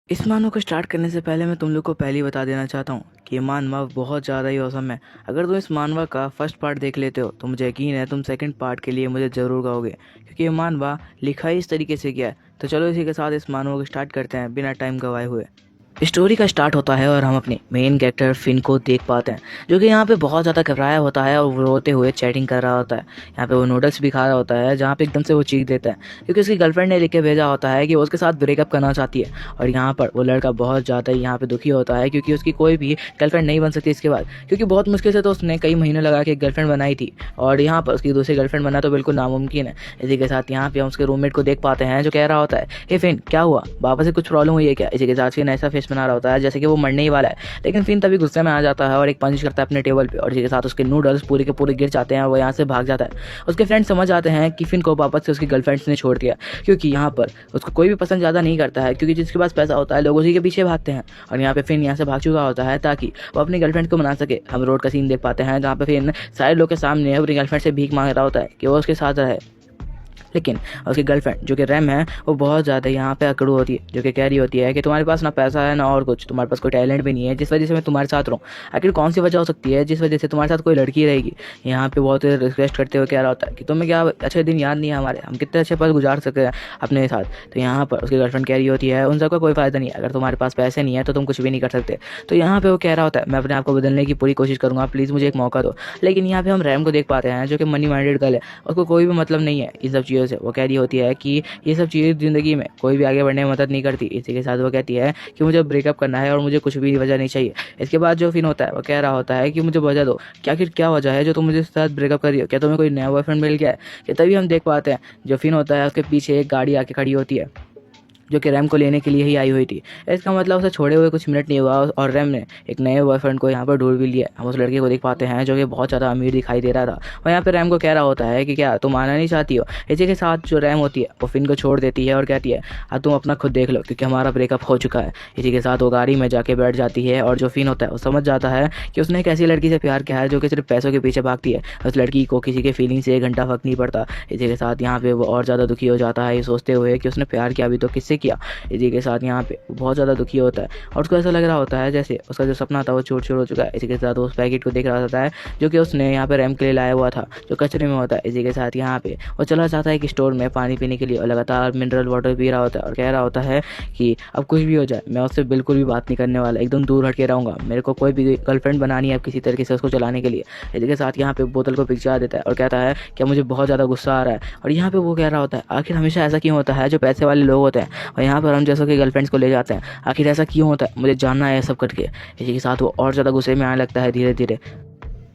इस मानव को स्टार्ट करने से पहले मैं तुम लोग को पहले ही बता देना चाहता हूँ कि ये मानवा बहुत ज़्यादा ही औसम है। अगर तुम इस मानवा का फर्स्ट पार्ट देख लेते हो तो मुझे यकीन है तुम सेकंड पार्ट के लिए मुझे ज़रूर गाओगे, क्योंकि ये मानवा लिखा ही इस तरीके से किया है। तो चलो इसी के साथ इस मानवा को स्टार्ट करते हैं बिना टाइम गवाए हुए। स्टोरी का स्टार्ट होता है और हम अपने मेन कैरेक्टर फिन को देख पाते हैं, जो कि यहाँ पे बहुत ज़्यादा घबराया होता है और वो रोते हुए चैटिंग कर रहा होता है। यहाँ पे वो नूडल्स भी खा रहा होता है, जहाँ पे एकदम से वो चीख देता है क्योंकि उसकी गर्लफ्रेंड ने लिख के भेजा होता है कि वो उसके साथ ब्रेकअप करना चाहती है। और यहाँ पर वो लड़का बहुत ज़्यादा यहाँ पे दुखी होता है क्योंकि उसकी कोई भी गर्लफ्रेंड नहीं बन सकती इसके बाद, क्योंकि बहुत मुश्किल से तो उसने कई महीने लगा के एक गर्लफ्रेंड बनाई थी और यहाँ पर उसकी दूसरी गर्लफ्रेंड बनना तो बिल्कुल नामुमकिन है। इसी के साथ यहाँ पे हम उसके रूममेट को देख पाते हैं जो कह रहा होता है, हे फिन क्या हुआ, वापस से कुछ प्रॉब्लम हुई है क्या। इसी के साथ फिन ऐसा फेस बना रहा होता है जैसे कि वो मरने ही वाला है, लेकिन फिन तभी गुस्से में आ जाता है और एक पंच करता है अपने टेबल पे और इसी के साथ उसके नूडल्स पूरे के पूरे गिर जाते हैं और वो यहाँ से भाग जाता है। उसके फ्रेंड समझ जाते हैं कि फिन को वापस से उसकी गर्लफ्रेंड्स ने छोड़ दिया, क्योंकि यहाँ पर उसको कोई भी पसंद ज़्यादा नहीं करता है, क्योंकि जिसके पास पैसा होता है लोग उसी के पीछे भागते हैं। और यहाँ पे फिन यहाँ से भाग चुका होता है ताकि वो अपनी गर्लफ्रेंड को मना सके। हम रोड का सीन देख पाते हैं जहाँ पे फिन सारे लोग के सामने अपनी गर्लफ्रेंड से भीख मांग रहा होता है कि वो उसके साथ रहे, लेकिन उसकी गर्लफ्रेंड जो कि रैम है वो बहुत ज़्यादा यहाँ पे अकड़ू होती है, जो कि कह रही होती है कि तुम्हारे पास ना पैसा है ना और कुछ, तुम्हारे पास कोई टैलेंट भी नहीं है जिस वजह से मैं तुम्हारे साथ रहूँ। आखिर कौन सी वजह हो सकती है जिस वजह से तुम्हारे साथ कोई लड़की रहेगी। यहाँ पे बहुत रिक्वेस्ट करते हुए कह रहा होता है कि तुम्हें क्या अच्छे दिन याद नहीं है हमारे, हम कितने अच्छे पल गुजार सकते हैं अपने साथ। तो यहाँ पर उसकी गर्लफ्रेंड कह रही होती है उन सबका कोई फ़ायदा नहीं है, अगर तुम्हारे पास पैसे नहीं है तो तुम कुछ भी नहीं कर सकते। तो यहाँ पे वो कह रहा होता है मैं अपने आप को बदलने की पूरी कोशिश करूँगा, प्लीज़ मुझे एक मौका दो। लेकिन यहाँ पे हम रैम को देख पाते हैं जो कि मनी माइंडेड गर्ल है, उसको कोई भी मतलब नहीं है इन सब चीज़ों से। वो कह रही होती है कि ये सब चीज़ें ज़िंदगी में कोई भी आगे बढ़ने में मदद नहीं करती। इसी के साथ वो कहती है कि मुझे ब्रेकअप करना है और मुझे कुछ भी वजह नहीं चाहिए। इसके बाद जो फिन होता है वो कह रहा होता है कि मुझे वजह दो, क्या आखिर क्या वजह है जो तुम मुझे साथ ब्रेकअप कर रही हो, क्या तुम्हें कोई नया बॉयफ्रेंड मिल गया है। कि तभी हम देख पाते हैं जो फिन होता है उसके पीछे एक गाड़ी आके खड़ी होती है जो कि रैम को लेने के लिए ही आई हुई थी। इसका मतलब उसे छोड़े हुए कुछ मिनट नहीं हुआ और रैम ने एक नए बॉयफ्रेंड को यहाँ पर ढूंढ भी लिया। हम उस लड़के को देख पाते हैं जो कि बहुत ज़्यादा अमीर दिखाई दे रहा था और यहाँ पे रैम को कह रहा होता है कि क्या तुम आना नहीं चाहती हो। इसी के साथ जो रैम होती है वो फिन को छोड़ देती है और कहती है हाँ तुम अपना खुद देख लो क्योंकि हमारा ब्रेकअप हो चुका है। इसी के साथ वो गाड़ी में जाके बैठ जाती है और जो फिन होता है वो समझ जाता है कि उसने एक ऐसी लड़की से प्यार किया है जो कि सिर्फ पैसों के पीछे भागती है। उस लड़की को किसी के फीलिंग से 1 घंटा फर्क नहीं पड़ता। इसी के साथ यहाँ पे वो और ज़्यादा दुखी हो जाता है ये सोचते हुए कि उसने प्यार किया भी तो किससे किया। इसी के साथ यहाँ पे बहुत ज़्यादा दुखी होता है और उसको ऐसा लग रहा होता है जैसे उसका जो सपना था वो चूर चूर हो चुका है। इसी के साथ वो उस पैकेट को देख रहा होता है जो कि उसने यहाँ पे रैम के लिए लाया हुआ था जो कचरे में होता है। इसी के साथ यहाँ पे वो चला जाता है कि स्टोर में पानी पीने के लिए और लगातार मिनरल वाटर पी रहा होता है और कह रहा होता है कि अब कुछ भी हो जाए मैं उससे बिल्कुल भी बात नहीं करने वाला, एकदम दूर हट के रहूँगा, मेरे को कोई भी गर्लफ्रेंड बनानी है अब किसी तरीके से उसको चलाने के लिए। इसी के साथ यहाँ पे बोतल को पिघला देता है और कहता है कि मुझे बहुत ज़्यादा गुस्सा आ रहा है। और यहाँ पे वो कह रहा होता है आखिर हमेशा ऐसा क्यों होता है जो पैसे वाले लोग होते हैं और यहाँ पर हम जैसों के गर्लफ्रेंड्स को ले जाते हैं, आखिर ऐसा क्यों होता है, मुझे जानना है सब करके। इसी के साथ वो और ज़्यादा गुस्से में आने लगता है धीरे धीरे,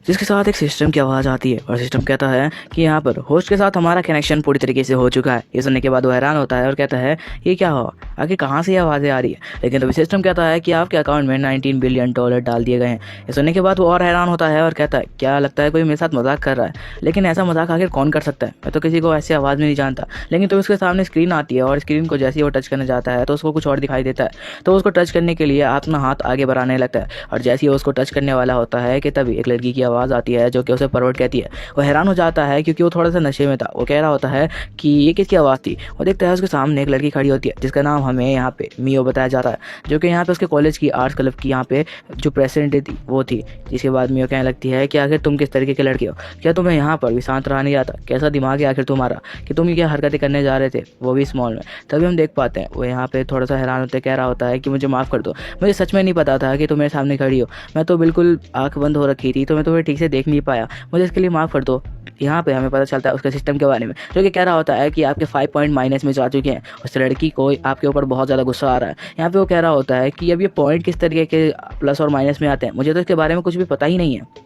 जिसके साथ एक सिस्टम की आवाज़ आती है और सिस्टम कहता है कि यहाँ पर होस्ट के साथ हमारा कनेक्शन पूरी तरीके से हो चुका है। ये सुनने के बाद वो हैरान होता है और कहता है ये क्या हुआ, आखिर कहाँ से ये आवाज़ें आ रही है। लेकिन तभी सिस्टम कहता है कि आपके अकाउंट में $19 बिलियन डाल दिए गए हैं। ये सुनने के बाद वो और हैरान होता है और कहता है क्या लगता है कोई मेरे साथ मजाक कर रहा है, लेकिन ऐसा मजाक आखिर कौन कर सकता है, मैं तो किसी को ऐसी आवाज़ में नहीं जानता। लेकिन तो उसके सामने स्क्रीन आती है और स्क्रीन को जैसे ही वो टच करने जाता है तो उसको कुछ और दिखाई देता है। तो उसको टच करने के लिए अपना हाथ आगे बढ़ाने लगता है और जैसे ही उसको टच करने वाला होता है कि तभी एक लड़की की आवाज़ आती है जो कि उसे परवर्ट कहती है। वो हैरान हो जाता है क्योंकि वो थोड़ा सा नशे में था। वो कह रहा होता है कि ये किसकी आवाज़ थी। वो देखता है उसके सामने एक लड़की खड़ी होती है जिसका नाम हमें यहाँ पे मियो बताया जाता है, जो कि यहाँ पे उसके कॉलेज की आर्ट्स क्लब की यहाँ पे जो प्रेसिडेंट थी वो थी। जिसके बाद मियो कहने लगती है कि आखिर तुम किस तरीके के लड़के हो, क्या तुम्हें यहाँ पर भी शांत रहा नहीं आता, कैसा दिमाग है आखिर तुम्हारा कि तुम क्या हरकतें करने जा रहे थे वो भी इस मॉल में। तभी हम देख पाते हैं वो यहाँ पे थोड़ा सा हैरान होते कह रहा होता है कि मुझे माफ़ कर दो, मुझे सच में नहीं पता था कि तुम मेरे सामने खड़ी हो, मैं तो बिल्कुल आँख बंद हो रखी थी तो मैं तुम्हें ठीक से देख नहीं पाया, मुझे इसके लिए माफ़ कर दो। यहाँ पे हमें पता चलता है उसके सिस्टम के बारे में जो कि कह रहा होता है कि आपके 5 पॉइंट माइनस में जा चुके हैं। उस लड़की को आपके ऊपर बहुत ज़्यादा गुस्सा आ रहा है। यहाँ पे वो कह रहा होता है कि अब ये पॉइंट किस तरीके के प्लस और माइनस में आते हैं, मुझे तो इसके बारे में कुछ भी पता ही नहीं है।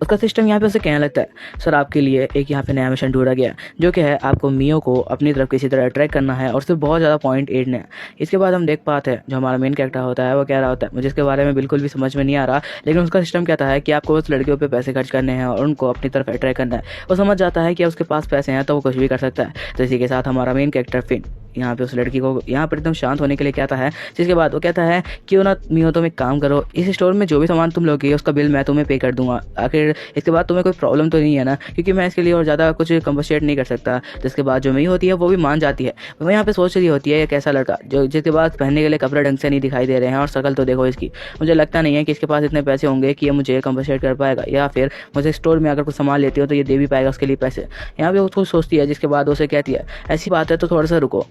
उसका सिस्टम यहाँ पे उसे कहने लगता है सर आपके लिए एक यहाँ पे नया मिशन ढूंढा गया जो कि है आपको मियो को अपनी तरफ किसी तरह अट्रैक्ट करना है और सिर्फ बहुत ज़्यादा पॉइंट एडने हैं। इसके बाद हम देख पाते हैं जो हमारा मेन कैरेक्टर होता है वो कह रहा होता है मुझे इसके बारे में बिल्कुल भी समझ में नहीं आ रहा, लेकिन उसका सिस्टम कहता है कि आपको उस लड़कियों पर पैसे खर्च करने हैं और उनको अपनी तरफ अट्रैक्ट करना है। वो समझ जाता है कि उसके पास पैसे हैं तो वो कुछ भी कर सकता है। तो इसी के साथ हमारा मेन कैरेक्टर फिन यहाँ पे उस लड़की को यहाँ पर एकदम शांत होने के लिए कहता है, जिसके बाद वो कहता है क्यों ना मियो तुम एक काम करो, इस स्टोर में जो भी सामान तुम लोगे उसका बिल मैं तुम्हें पे कर दूंगा, आखिर फिर इसके बाद तुम्हें कोई प्रॉब्लम तो नहीं है ना, क्योंकि मैं इसके लिए और ज़्यादा कुछ कंपनसेट नहीं कर सकता। जिसके बाद जो मी होती है वो भी मान जाती है। वो यहाँ पे सोच रही होती है ये कैसा लड़का जो जिसके बाद पहनने के लिए कपड़े ढंग से नहीं दिखाई दे रहे हैं और शक्ल तो देखो इसकी, मुझे लगता नहीं है कि इसके पास इतने पैसे होंगे कि ये मुझे कंपनसेट कर पाएगा, या फिर मुझे स्टोर में अगर कुछ सामान लेती हो तो ये दे भी पाएगा उसके लिए पैसे। यहाँ पे वो खुद सोचती है। जिसके बाद उसे कहती है ऐसी बात है तो थोड़ा सा रुको।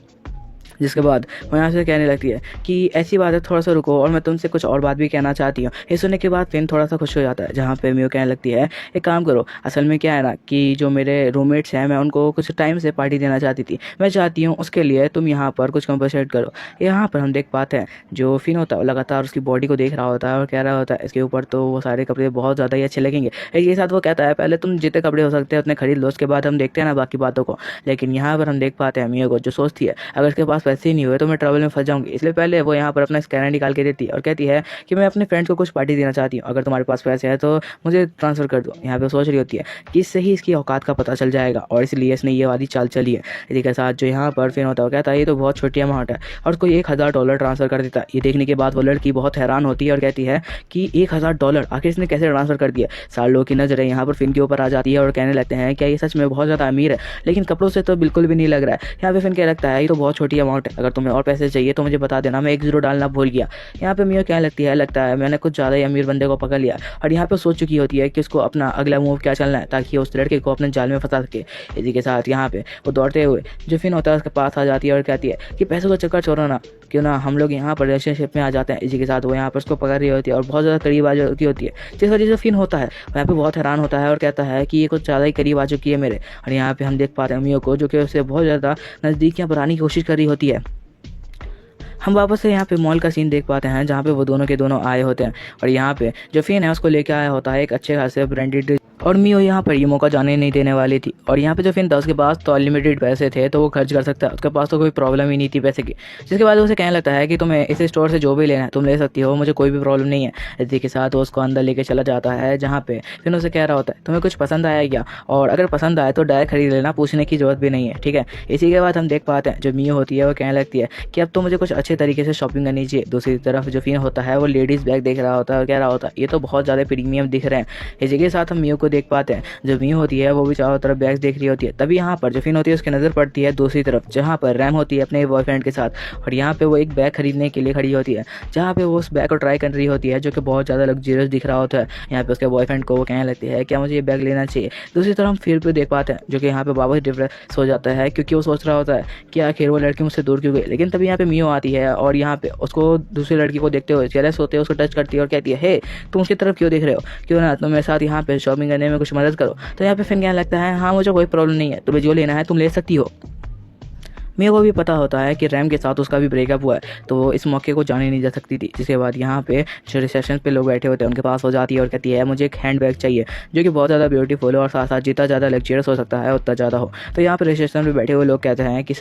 जिसके बाद वो यहाँ से कहने लगती है कि ऐसी बात है थोड़ा सा रुको और मैं तुमसे कुछ और बात भी कहना चाहती हूँ। ये सुनने के बाद फिन थोड़ा सा खुश हो जाता है। जहाँ पे मियो कहने लगती है एक काम करो, असल में क्या है ना कि जो मेरे रूममेट्स हैं मैं उनको कुछ टाइम से पार्टी देना चाहती थी, मैं चाहती हूँ उसके लिए तुम यहाँ पर कुछ कंपनसेट करो। यहाँ पर हम देख पाते हैं जो फिन होता है लगातार उसकी बॉडी को देख रहा होता है और कह रहा होता है इसके ऊपर तो वो सारे कपड़े बहुत ज़्यादा ही अच्छे लगेंगे। इसके साथ वो कहता है पहले तुम जितने कपड़े हो सकते हैं उतने खरीद लो, उसके बाद हम देखते हैं ना बाकी बातों को। लेकिन यहाँ पर हम देख पाते हैं मियो को जो सोचती है अगर इसके पास पैसे ही नहीं हुए तो मैं ट्रबल में फंस जाऊंगी, इसलिए पहले वो यहाँ पर अपना स्कैनर निकाल के देती है और कहती है कि मैं अपने फ्रेंड्स को कुछ पार्टी देना चाहती हूँ, अगर तुम्हारे पास पैसे हैं तो मुझे ट्रांसफ़र कर दो। यहाँ पे सोच रही होती है कि इससे ही इसकी औकात का पता चल जाएगा और इसलिए इसने ये वाली चाल चली है। इसी के साथ जो यहाँ पर फिर होता है कहता है ये तो बहुत छोटी अमाउंट है और उसको $1000 ट्रांसफ़र कर देता है। ये देखने के बाद वो लड़की बहुत हैरान होती है और कहती है कि $1000 आखिर इसने कैसे ट्रांसफ़र कर दिया। सारे लोगों की नज़रें यहाँ पर फिन के ऊपर आ जाती है और कहने लगते हैं क्या ये सच में बहुत ज़्यादा अमीर है, लेकिन कपड़ों से तो बिल्कुल भी नहीं लग रहा है। यहाँ पे फिन क्या लगता है ये तो बहुत छोटी अमाउंट है, अगर तुम्हें और पैसे चाहिए तो मुझे बता देना, मैं 1 ज़ीरो डालना भूल गया। यहाँ पे मियो क्या लगता है मैंने कुछ ज़्यादा ही अमीर बंदे को पकड़ लिया और यहाँ पे सोच चुकी होती है कि उसको अपना अगला मूव क्या चलना है ताकि उस लड़के को अपने जाल में फंसा सके। इसी के साथ यहाँ पे वो दौड़ते हुए जो फिन होता है उसके पास आ जाती है और कहती है कि पैसों का चक्कर छोड़ो ना, क्यों ना हम लोग यहाँ पर रिलेशनशिप में आ जाते हैं। इसी के साथ वो यहाँ पर उसको पकड़ रही होती है और बहुत ज़्यादा करीब आ चुकी होती है, जिस वजह से फिन होता है वहाँ पे बहुत हैरान होता है और कहता है कि ये कुछ ज़्यादा ही करीब आ चुकी है मेरे। और यहाँ पे हम देख पाते हैं मियो को जो कि उससे बहुत ज़्यादा नज़दीकियाँ बनाने की कोशिश कर रही होती है। हम वापस से यहाँ पे मॉल का सीन देख पाते हैं जहाँ पे वो दोनों के दोनों आए होते हैं और यहाँ पे जो फिन है उसको लेके आया होता है एक अच्छे खासे ब्रांडेड, और मियो यहाँ पर ये मौका जाने नहीं देने वाली थी। और यहाँ पे जो फिन था उसके पास तो अनलिमिटेड पैसे थे तो वो खर्च कर सकता है, उसके पास तो कोई प्रॉब्लम ही नहीं थी पैसे की। जिसके बाद उसे कहने लगता है कि तुम्हें इस स्टोर से जो भी लेना है तुम ले सकती हो, मुझे कोई भी प्रॉब्लम नहीं है। इसी के साथ वो उसको अंदर लेके चला जाता है जहाँ पे फिर उसे कह रहा होता है तुम्हें कुछ पसंद आया क्या, और अगर पसंद आए तो डायरेक्ट खरीद लेना, पूछने की जरूरत भी नहीं है, ठीक है। इसी के बाद हम देख पाते हैं जो मियो होती है वो कहने लगती है कि अब तो मुझे कुछ अच्छे तरीके से शॉपिंग करनी चाहिए। दूसरी तरफ जो फिन होता है वो लेडीज़ बैग देख रहा होता है और कह रहा होता है ये तो बहुत ज़्यादा प्रीमियम दिख रहे हैं। इसी के साथ हम मियो को देख पाते हैं जो मियो होती है वो भी चारों तरफ बैग्स देख रही होती है। तभी यहाँ पर जो फिन होती है उसकी नज़र पड़ती है दूसरी तरफ जहाँ पर रैम होती है अपने बॉयफ्रेंड के साथ, और यहाँ पे वो एक बैग खरीदने के लिए खड़ी होती है जहाँ पे वो उस बैग को ट्राई कर रही होती है जो कि बहुत ज़्यादा लग्जरियस दिख रहा होता है। यहाँ पे उसके बॉयफ्रेंड को वो कहने लगती है क्या मुझे ये बैग लेना चाहिए। दूसरी तरफ हम फिर पे देख पाते हैं जो कि यहाँ पे वापस डिप्रेस हो जाता है क्योंकि वो सोच रहा होता है कि आखिर वो लड़की मुझसे दूर क्यों गई। लेकिन तभी यहाँ पे मियो आती है और यहाँ पे उसको दूसरी लड़की को देखते हुए जेलस होते हुए उसको टच करती है और कहती है हे तुम उसकी तरफ क्यों देख रहे हो, क्यों ना तुम मेरे साथ यहाँ पे शॉपिंग करने में कुछ मदद करो। तो यहाँ पे फिर कहने लगता है हाँ मुझे कोई प्रॉब्लम नहीं है, तुम्हें जो लेना है तुम ले सकती हो। मियो को भी पता होता है कि रैम के साथ उसका भी ब्रेकअप हुआ है तो वो इस मौके को जाने नहीं जा सकती थी। जिसके बाद यहाँ पे जो रिसेप्शन पे लोग बैठे होते हैं उनके पास हो जाती है और कहती है मुझे एक हैंड बैग चाहिए जो कि बहुत ज़्यादा ब्यूटीफुल हो और साथ साथ जितना ज़्यादा लग्जरियस हो सकता है उतना ज़्यादा हो। तो यहाँ पर रिसेप्शन पे बैठे हुए लोग कहते हैं कि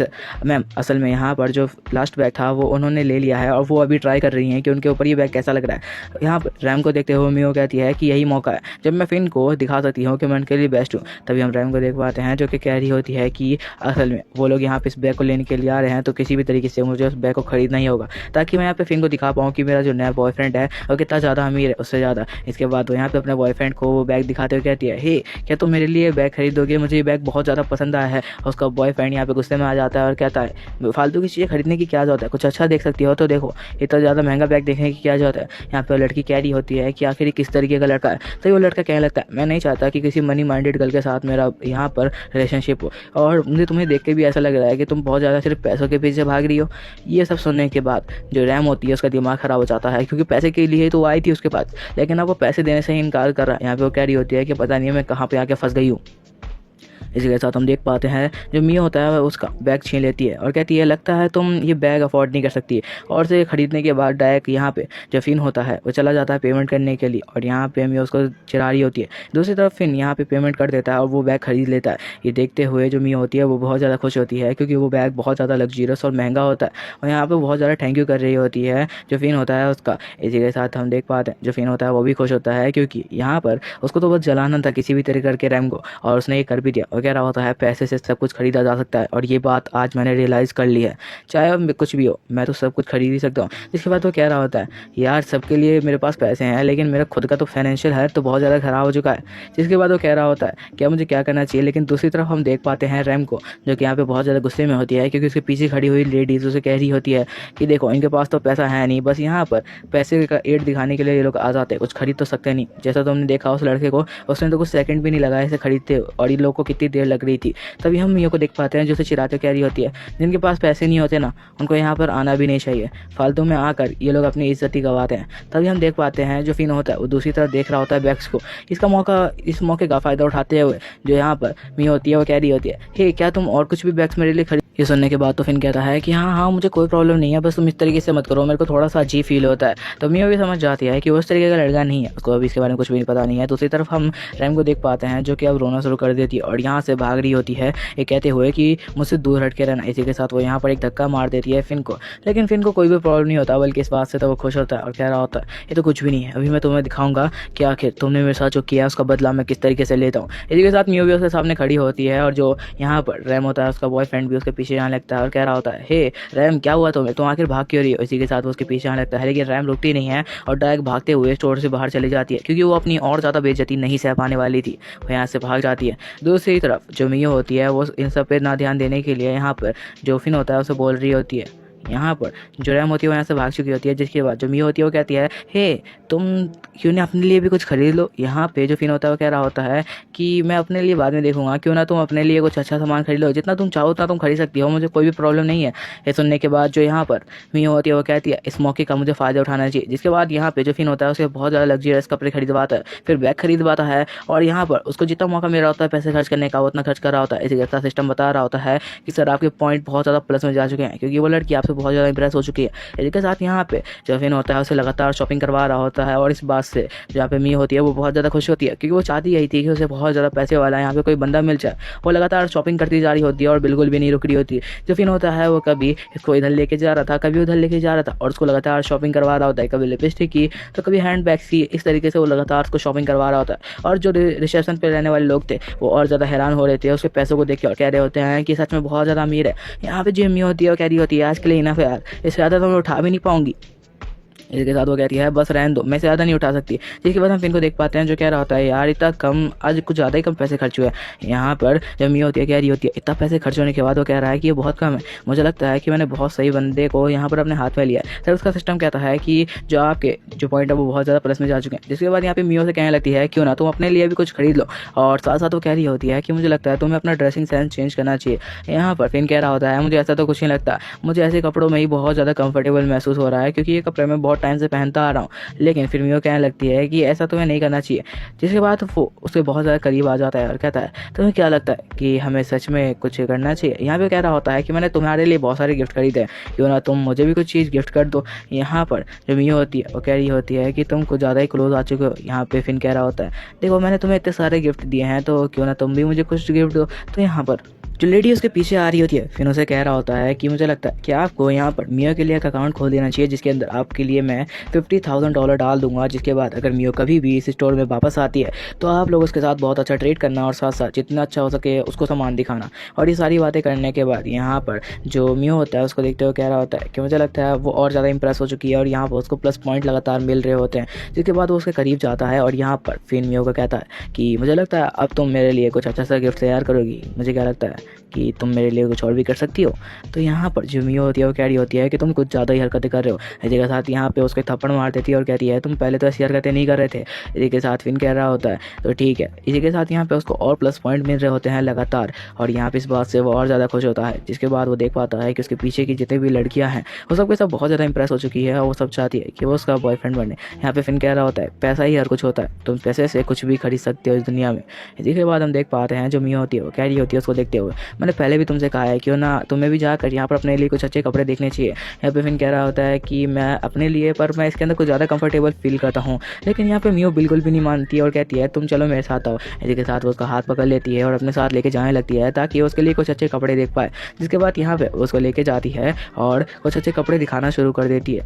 मैम असल में यहाँ पर जो लास्ट बैग था वो उन्होंने ले लिया है और वो अभी ट्राई कर रही हैं कि उनके ऊपर ये बैग कैसा लग रहा है। यहाँ पर रैम को देखते हुए मियो कहती है कि यही मौका है जब मैं फिन को दिखा सकती हूँ कि मैं उनके लिए बेस्ट हूँ। तभी हम रैम को देख पाते हैं जो कि कह रही होती है कि असल में वो लोग यहाँ पे इस बैग को लेने के लिए आ रहे हैं तो किसी भी तरीके से मुझे उस बैग को खरीदना ही होगा ताकि मैं यहाँ पे फिन को दिखा पाऊँ कि मेरा जो नया बॉयफ्रेंड है वो कितना ज़्यादा अमीर है उससे ज़्यादा। इसके बाद वो यहाँ पे अपने बॉयफ्रेंड को वो बैग दिखाते हुए कहती है हे क्या तुम मेरे लिए बैग खरीदोगे, मुझे ये बैग बहुत ज़्यादा पसंद आया है। उसका बॉयफ्रेंड यहाँ पे गुस्से में आ जाता है और कहता है फालतू की चीज़ें खरीदने की क्या जरूरत है, कुछ अच्छा देख सकती हो तो देखो, इतना ज़्यादा महंगा बैग देखने की क्या जरूरत है। यहाँ पर लड़की कह रही होती है कि आखिर किस तरीके का लड़का है। तो वो लड़का कहने लगता है मैं नहीं चाहता कि किसी मनी माइंडेड गर्ल के साथ मेरा यहाँ पर रिलेशनशिप हो, और मुझे तुम्हें देख के भी ऐसा लग रहा है कि तुम बहुत ज़्यादा सिर्फ पैसों के पीछे भाग रही हो। ये सब सुनने के बाद जो रैम होती है उसका दिमाग खराब हो जाता है क्योंकि पैसे के लिए तो आई थी उसके पास, लेकिन अब वो पैसे देने से ही इनकार कर रहा है। यहाँ पे वो कह रही होती है कि पता नहीं है मैं कहाँ पे आके फंस गई हूँ। इसी के साथ हम देख पाते हैं जो मियो होता है वह उसका बैग छीन लेती है और कहती है लगता है तुम ये बैग अफोर्ड नहीं कर सकती, और से खरीदने के बाद डायरेक्ट यहाँ पे जो फिन होता है वो चला जाता है पेमेंट करने के लिए और यहाँ पे मियो उसको चिढ़ा रही होती है। दूसरी तरफ फिन यहाँ पे पेमेंट कर देता है और वो बैग खरीद लेता है। ये देखते हुए जो मियो होती है वो बहुत ज़्यादा खुश होती है क्योंकि वो बैग बहुत ज़्यादा लग्जरियस और महंगा होता है और यहाँ पर बहुत ज़्यादा थैंक यू कर रही होती है जो फिन होता है उसका। इसी के साथ हम देख पाते हैं जो फिन होता है वो भी खुश होता है क्योंकि यहाँ पर उसको तो बस जलाना था किसी भी तरह करके रैम को, और उसने ये कर भी दिया और कह रहा होता है पैसे से सब कुछ खरीदा जा सकता है और ये बात आज मैंने रियलाइज़ कर ली है, चाहे अब कुछ भी हो मैं तो सब कुछ खरीद ही सकता हूँ। जिसके बाद वो कह रहा होता है यार सबके लिए मेरे पास पैसे हैं लेकिन मेरा खुद का तो फाइनेंशियल हेल्थ तो बहुत ज़्यादा ख़राब हो चुका है। जिसके बाद वो कह रहा होता है क्या मुझे क्या करना चाहिए, लेकिन दूसरी तरफ हम देख पाते हैं रैम को, जो कि यहाँ पे बहुत ज़्यादा गुस्से में होती है क्योंकि उसके पीछे खड़ी हुई लेडीज़ उसे कह रही होती है कि देखो इनके पास तो पैसा है नहीं, बस यहाँ पर पैसे का एड दिखाने के लिए ये लोग आ जाते हैं, कुछ खरीद तो सकते नहीं। जैसा तुमने देखा उस लड़के को, उसने तो कुछ सेकंड भी नहीं लगाया इसे खरीदते और इन लोगों को कितनी देर लग रही थी। तभी हम मियो को देख पाते हैं जो उसे चिराते कह रही होती है जिनके पास पैसे नहीं होते ना उनको यहाँ पर आना भी नहीं चाहिए, फालतू में आकर ये लोग अपनी इज्जत ही गंवाते हैं। तभी हम देख पाते हैं जो फिन होता है वो दूसरी तरफ देख रहा होता है बैग्स को। इस मौके का फ़ायदा उठाते हुए जो यहाँ पर मियो होती है वो कह रही होती है हे क्या तुम और कुछ भी बैग्स मेरे लिए खरीद। ये सुनने के बाद तो फिन कहता है कि हाँ मुझे कोई प्रॉब्लम नहीं है, बस तुम इस तरीके से मत करो, मेरे को थोड़ा सा अजीब फील होता है। तो मियो भी समझ जाती है कि वो उस तरीके का लड़का नहीं है, उसको अभी इसके बारे में कुछ भी पता नहीं है। दूसरी तरफ हम रैम को देख पाते हैं जो कि अब रोना शुरू कर देती है और यहाँ से भाग रही होती है ये कहते हुए कि मुझसे दूर हट के रहना। इसी के साथ वो यहाँ पर एक धक्का मार देती है फिन को, लेकिन फिन को कोई भी प्रॉब्लम नहीं होता, बल्कि इस बात से तो वो खुश होता है और कह रहा होता है ये तो कुछ भी नहीं है, अभी मैं तुम्हें दिखाऊंगा कि आखिर तुमने मेरे साथ जो किया है उसका बदला मैं किस तरीके से लेता हूँ। इसी के साथ मियो भी उसके सामने खड़ी होती है और जो यहाँ पर रैम होता है उसका बॉयफ्रेंड भी उसके पीछे आने लगता है और कह रहा होता है हे रैम क्या हुआ तुम्हें, तुम आखिर भाग क्यों रही हो। इसी के साथ वो उसके पीछे आने लगता है लेकिन रैम रुकती नहीं है और डायरेक्ट भागते हुए स्टोर से बाहर चली जाती है क्योंकि वो अपनी और ज़्यादा बेइज्जती नहीं सह पाने वाली थी, वो यहाँ से भाग जाती है। दूसरी तरफ जो मियो होती है वो इन सब पे ना ध्यान देने के लिए यहाँ पर जो फिन होता है उसे बोल रही होती है। यहाँ पर जो रैम होती है वो यहाँ से भाग चुकी होती है। जिसके बाद जो मियो होती है वो कहती है हे तुम क्यों ना अपने लिए भी कुछ खरीद लो। यहाँ पे जो फिन होता है वो कह रहा होता है कि मैं अपने लिए बाद में देखूंगा, क्यों ना तुम अपने लिए कुछ अच्छा सामान खरीद लो, जितना तुम चाहो उतना तुम खरीद सकती हो, मुझे कोई भी प्रॉब्लम नहीं है। ये सुनने के बाद जो यहाँ पर मियो होती है वो कहती है इस मौके का मुझे फ़ायदा उठाना चाहिए। जिसके बाद यहाँ पे जो फिन होता है उसे बहुत ज़्यादा लग्जरियस कपड़े खरीदवाता है, फिर बैग खरीदवाता है और यहाँ पर उसको जितना मौका मिल रहा होता है पैसे खर्च करने का वो उतना खर्च कर रहा होता है। इसी जैसा सिस्टम बता रहा होता है कि सर आपके पॉइंट बहुत ज़्यादा प्लस में जा चुके हैं क्योंकि वो लड़की आपसे बहुत ज़्यादा इंप्रेस हो चुकी है। इसी के साथ यहाँ पे जो फिन होता है उसे लगातार शॉपिंग करवा रहा होता है और इस बात से जहाँ पे मियो होती है वो बहुत ज़्यादा खुश होती है क्योंकि वो चाहती यही थी कि उसे बहुत ज़्यादा पैसे वाला यहाँ पे कोई बंदा मिल जाए। वो लगातार शॉपिंग करती जा रही होती है और बिल्कुल भी नहीं रुक रही होती। जो फिन होता है वो कभी इसको इधर लेके जा रहा था कभी उधर लेके जा रहा था और उसको लगातार शॉपिंग करवा रहा होता है, कभी लिपस्टिक की तो कभी हैंड बैग्स की। इस तरीके से वो लगातार उसको शॉपिंग करवा रहा होता है और जो रिसेप्शन पे रहने वाले लोग थे वो और ज़्यादा हैरान हो रहे थे उसके पैसों को देख के और कह रहे होते हैं कि सच में बहुत ज़्यादा अमीर है। यहाँ पे जो मियो होती है वो कह रही होती है आज के लिए इनफ है यार, इससे ज़्यादा तो मैं उठा भी नहीं पाऊंगी। इसके साथ वो कहती है बस रहने दो, मैं ज़्यादा नहीं उठा सकती। जिसके बाद हम फिन को देख पाते हैं जो कह रहा होता है यार इतना कम, आज कुछ ज़्यादा ही कम पैसे खर्च हुए। यहाँ पर जब मियो होती है कह रही होती है इतना पैसे खर्च होने के बाद वो कह रहा है कि ये बहुत कम है, मुझे लगता है कि मैंने बहुत सही बंदे को यहाँ पर अपने हाथ में लिया है। फिर उसका सिस्टम कहता है कि जो आपके जो पॉइंट है वो बहुत ज़्यादा प्लस में जा चुके हैं। जिसके बाद यहाँ पे मियो से कहने लगती है क्यों ना तुम अपने लिए भी कुछ खरीद लो और साथ साथ वो कह रही होती है कि मुझे लगता है तुम्हें अपना ड्रेसिंग सेंस चेंज करना चाहिए। यहाँ पर फिन कह रहा होता है मुझे ऐसा तो कुछ नहीं लगता, मुझे ऐसे कपड़ों में ही बहुत ज़्यादा कंफर्टेबल महसूस हो रहा है क्योंकि ये कपड़े मैं बहुत टाइम से पहनता आ रहा हूँ। लेकिन फिर मियो कहने लगती है कि ऐसा तुम्हें नहीं करना चाहिए। जिसके बाद वो उसके बहुत ज़्यादा करीब आ जाता है और कहता है तुम्हें क्या लगता है कि हमें सच में कुछ करना चाहिए। यहाँ पे कह रहा होता है कि मैंने तुम्हारे लिए बहुत सारे गिफ्ट खरीदे हैं, क्यों ना तुम मुझे भी कुछ चीज़ गिफ्ट कर दो। यहाँ पर जो मियो होती है वो कह रही होती है कि तुम कुछ ज़्यादा ही क्लोज आ चुके हो। यहाँ पे फिन कह रहा होता है देखो मैंने तुम्हें इतने सारे गिफ्ट दिए हैं तो क्यों ना तुम भी मुझे कुछ गिफ्ट दो। तो यहाँ पर जो लेडी उसके पीछे आ रही होती है फिर उसे कह रहा होता है कि मुझे लगता है कि आपको यहाँ पर मियो के लिए एक अकाउंट खोल देना चाहिए जिसके अंदर आपके लिए मैं $50,000 डाल दूंगा। जिसके बाद अगर मियो कभी भी इस स्टोर में वापस आती है तो आप लोग उसके साथ बहुत अच्छा ट्रेड करना और साथ साथ जितना अच्छा हो सके उसको सामान दिखाना। और ये सारी बातें करने के बाद यहाँ पर जो मियो होता है उसको देखते हुए कह रहा होता है कि मुझे लगता है वो और ज़्यादा इंप्रेस हो चुकी है और यहाँ पर उसको प्लस पॉइंट लगातार मिल रहे होते हैं। जिसके बाद वो उसके करीब जाता है और यहाँ पर फिर मियो को कहता है कि मुझे लगता है अब तुम मेरे लिए कुछ अच्छा सा गिफ्ट तैयार करोगी, मुझे क्या लगता है कि तुम मेरे लिए कुछ और भी कर सकती हो। तो यहाँ पर जो मियो होती है वो कह रही होती है कि तुम कुछ ज़्यादा ही हरकतें कर रहे हो। इसी के साथ यहाँ पे उसको थप्पड़ मार देती है और कहती है तुम पहले तो ऐसी हरकतें नहीं कर रहे थे। इसी के साथ फिन कह रहा होता है तो ठीक है। इसी के साथ यहाँ पे उसको और प्लस पॉइंट मिल रहे होते हैं लगातार और यहाँ पे इस बात से वो और ज़्यादा खुश होता है। जिसके बाद वो देख पाता है कि उसके पीछे की जितनी भी लड़कियाँ हैं वो सबके सब बहुत ज़्यादा इंप्रेस हो चुकी है और वो सब चाहती है कि वो उसका बॉयफ्रेंड बने। यहाँ पे फिन कह रहा होता है पैसा ही हर कुछ होता है, तुम पैसे से कुछ भी खरीद सकते हो इस दुनिया में। इसी के बाद हम देख पाते हैं जो मियो होती है वो कह रही होती है उसको देखते हुए मैंने पहले भी तुमसे कहा है क्यों ना तुम्हें भी जाकर यहाँ पर अपने लिए कुछ अच्छे कपड़े देखने चाहिए। यहाँ पे फिन कह रहा होता है कि मैं अपने लिए पर मैं इसके अंदर कुछ ज़्यादा कंफर्टेबल फील करता हूँ। लेकिन यहाँ पे मियो बिल्कुल भी नहीं मानती और कहती है तुम चलो मेरे साथ आओ। इसी के साथ वो उसका हाथ पकड़ लेती है और अपने साथ लेके जाने लगती है ताकि उसके लिए कुछ अच्छे कपड़े देख पाए। जिसके बाद यहाँ पे उसको लेके जाती है और कुछ अच्छे कपड़े दिखाना शुरू कर देती है।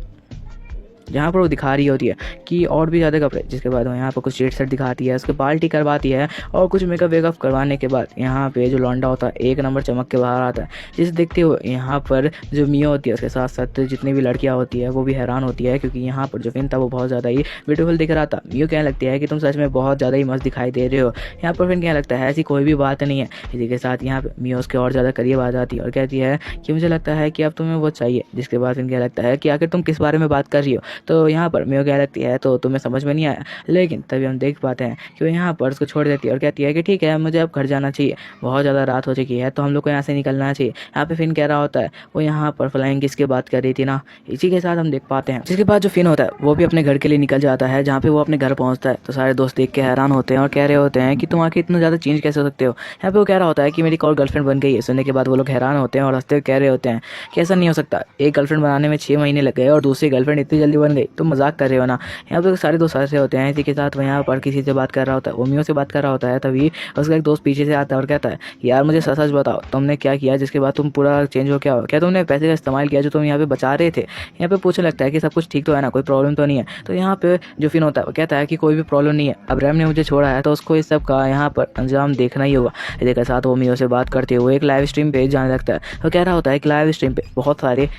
जहाँ पर वो दिखा रही होती है कि और भी ज़्यादा कपड़े। जिसके बाद वो यहाँ पर कुछ जेट सेट दिखाती है, उसके बाल ठीक करवाती है और कुछ मेकअप वेकअप करवाने के बाद यहाँ पे जो लौंडा होता है एक नंबर चमक के बाहर आता है। जिसे देखते हुए यहाँ पर जो मियो होती है उसके साथ साथ जितनी भी लड़कियाँ होती है वो भी हैरान होती है, क्योंकि यहाँ पर जो फिन था वो बहुत ज़्यादा ही ब्यूटीफुल दिख रहा था। मियो कहने लगती है कि तुम सच में बहुत ज़्यादा ही मस्त दिखाई दे रहे हो। यहाँ पर फिन कहने लगता है ऐसी कोई भी बात नहीं है। इसी के साथ यहाँ पे मियो उसके और ज़्यादा करीब आ जाती है और कहती है कि मुझे लगता है कि अब तुम्हें वो चाहिए। जिसके बाद फिन कहने लगता है कि आखिर तुम किस बारे में बात कर रही हो। तो यहाँ पर मियो कहने लगती है तो तुम्हें समझ में नहीं आया, लेकिन तभी हम देख पाते हैं कि वो यहाँ पर उसको छोड़ देती है और कहती है कि ठीक है मुझे अब घर जाना चाहिए, बहुत ज़्यादा रात हो चुकी है तो हम लोग को यहाँ से निकलना चाहिए। यहाँ पे फिन कह रहा होता है वो यहाँ पर फ्लाइंग किस की बात कर रही थी ना। इसी के साथ हम देख पाते हैं जिसके बाद जो फिन होता है वो भी अपने घर के लिए निकल जाता है। जहाँ पे वो अपने घर पहुँचता है तो सारे दोस्त देख के हैरान होते हैं और कह रहे होते हैं कि तुम आके इतना ज़्यादा चेंज कैसे हो सकते हो। यहाँ पे वो कह रहा होता है कि मेरी एक और गर्लफ्रेंड बन गई है। सुनने के बाद वो लोग हैरान होते हैं और हंसते हुए कह रहे होते हैं कि ऐसा नहीं हो सकता, एक गर्लफ्रेंड बनाने में 6 महीने लग गए और दूसरी गर्लफ्रेंड इतनी जल्दी बन गई, तुम मजाक कर रहे हो ना। यहाँ पे सारे दोस्त हंसे होते हैं। इसी के साथ वो यहाँ पर किसी से बात कर रहा होता है, वो मियो से बात कर रहा होता है। तभी उसका एक दोस्त पीछे से आता है और कहता है यार मुझे सच सच बताओ तुमने क्या किया जिसके बाद तुम पूरा चेंज हो क्या तुमने पैसे का इस्तेमाल किया जो तुम यहाँ पे बचा रहे थे। यहाँ पे पूछने लगता है कि सब कुछ ठीक तो है ना, कोई प्रॉब्लम तो नहीं है। तो यहाँ पे जो फिन होता है वो कहता है कि कोई भी प्रॉब्लम नहीं है, अब रैम ने मुझे छोड़ा है तो उसको इस सब का यहाँ पर अंजाम देखना ही होगा। इसी के साथ वो मियो से बात करते हुए एक लाइव स्ट्रीम पे जाने लगता है। तो कह रहा होता है कि लाइव स्ट्रीम पे बहुत सारे